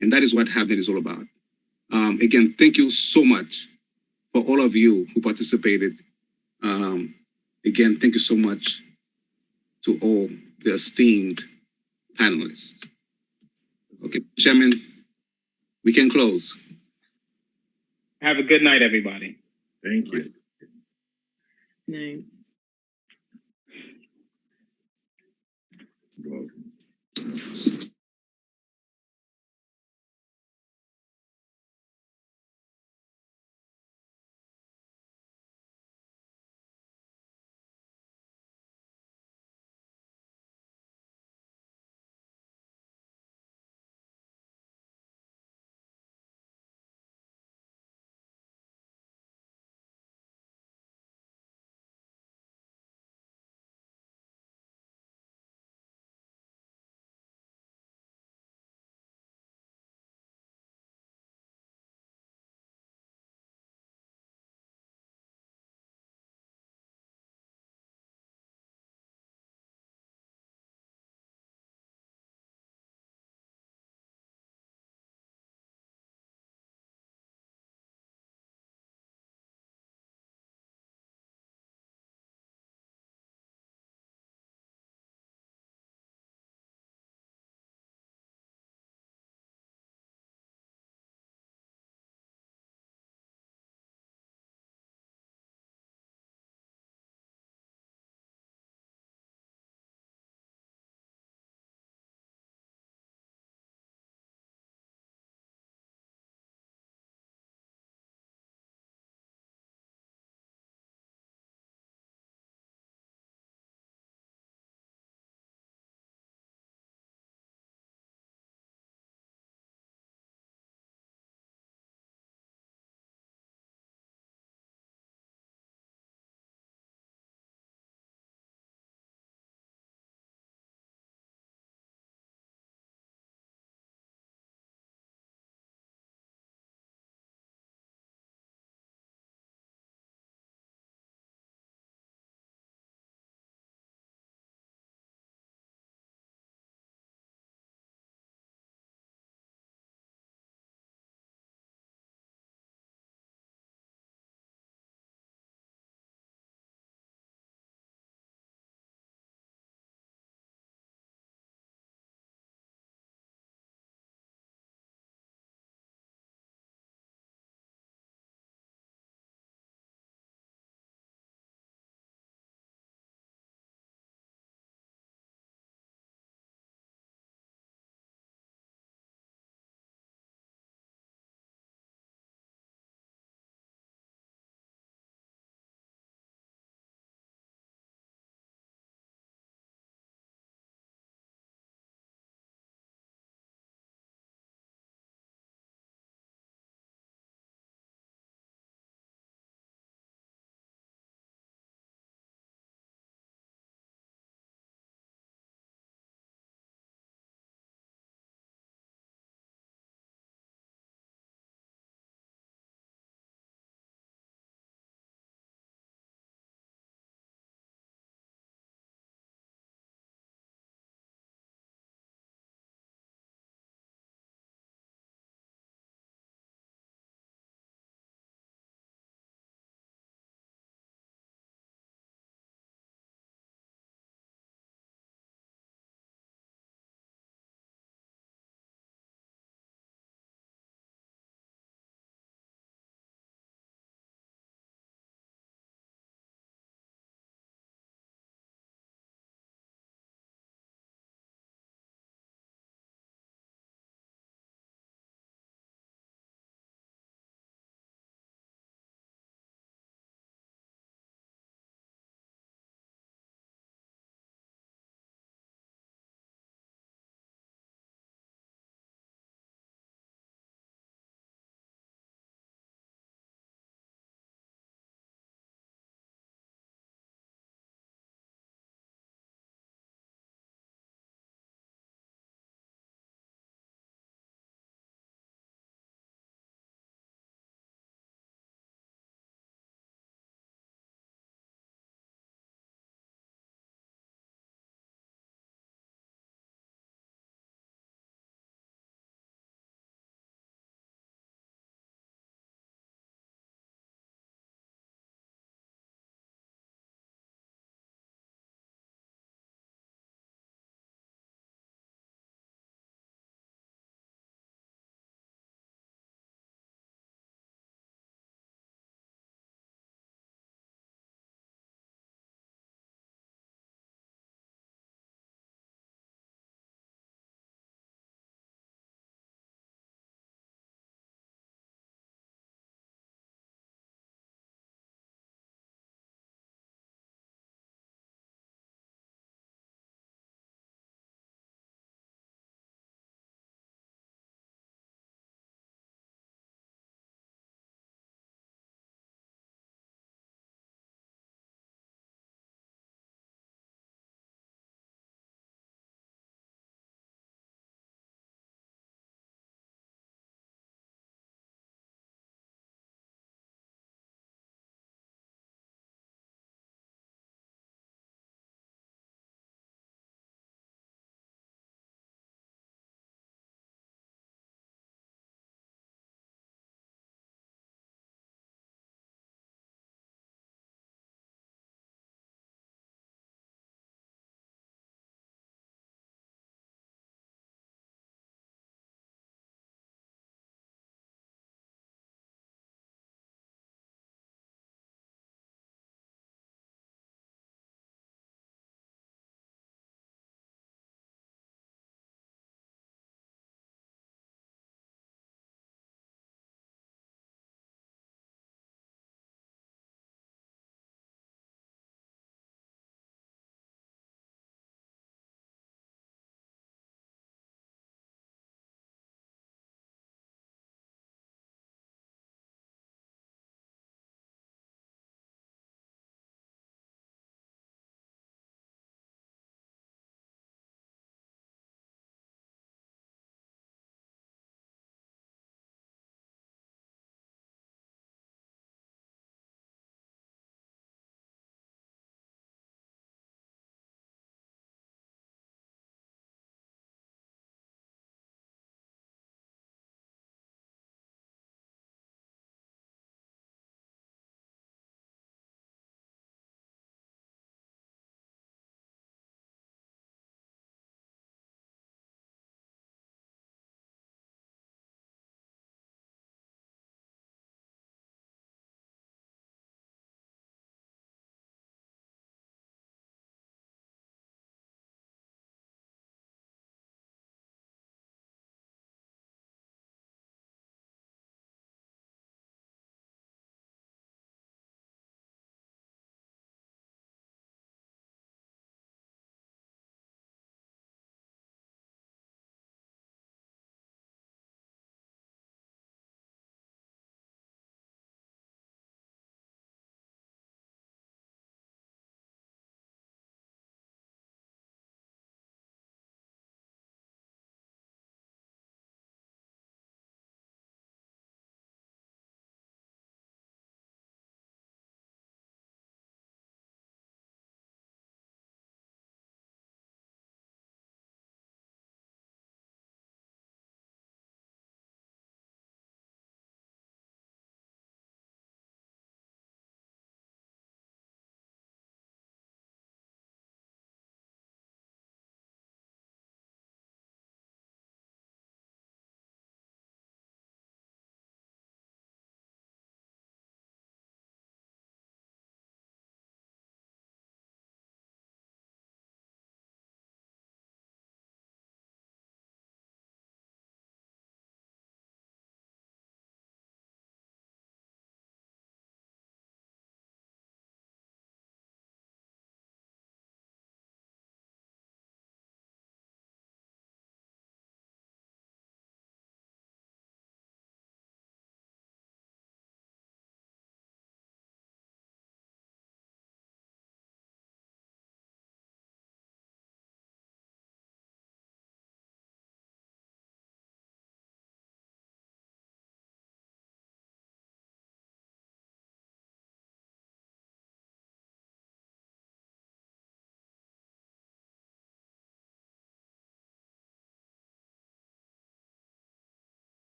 [SPEAKER 4] And that is what HaveNet is all about. Again, thank you so much for all of you who participated. Again, thank you so much to all the esteemed panelists. Okay, Chairman, we can close.
[SPEAKER 2] Have a good night, everybody.
[SPEAKER 12] Thank you.
[SPEAKER 5] Night.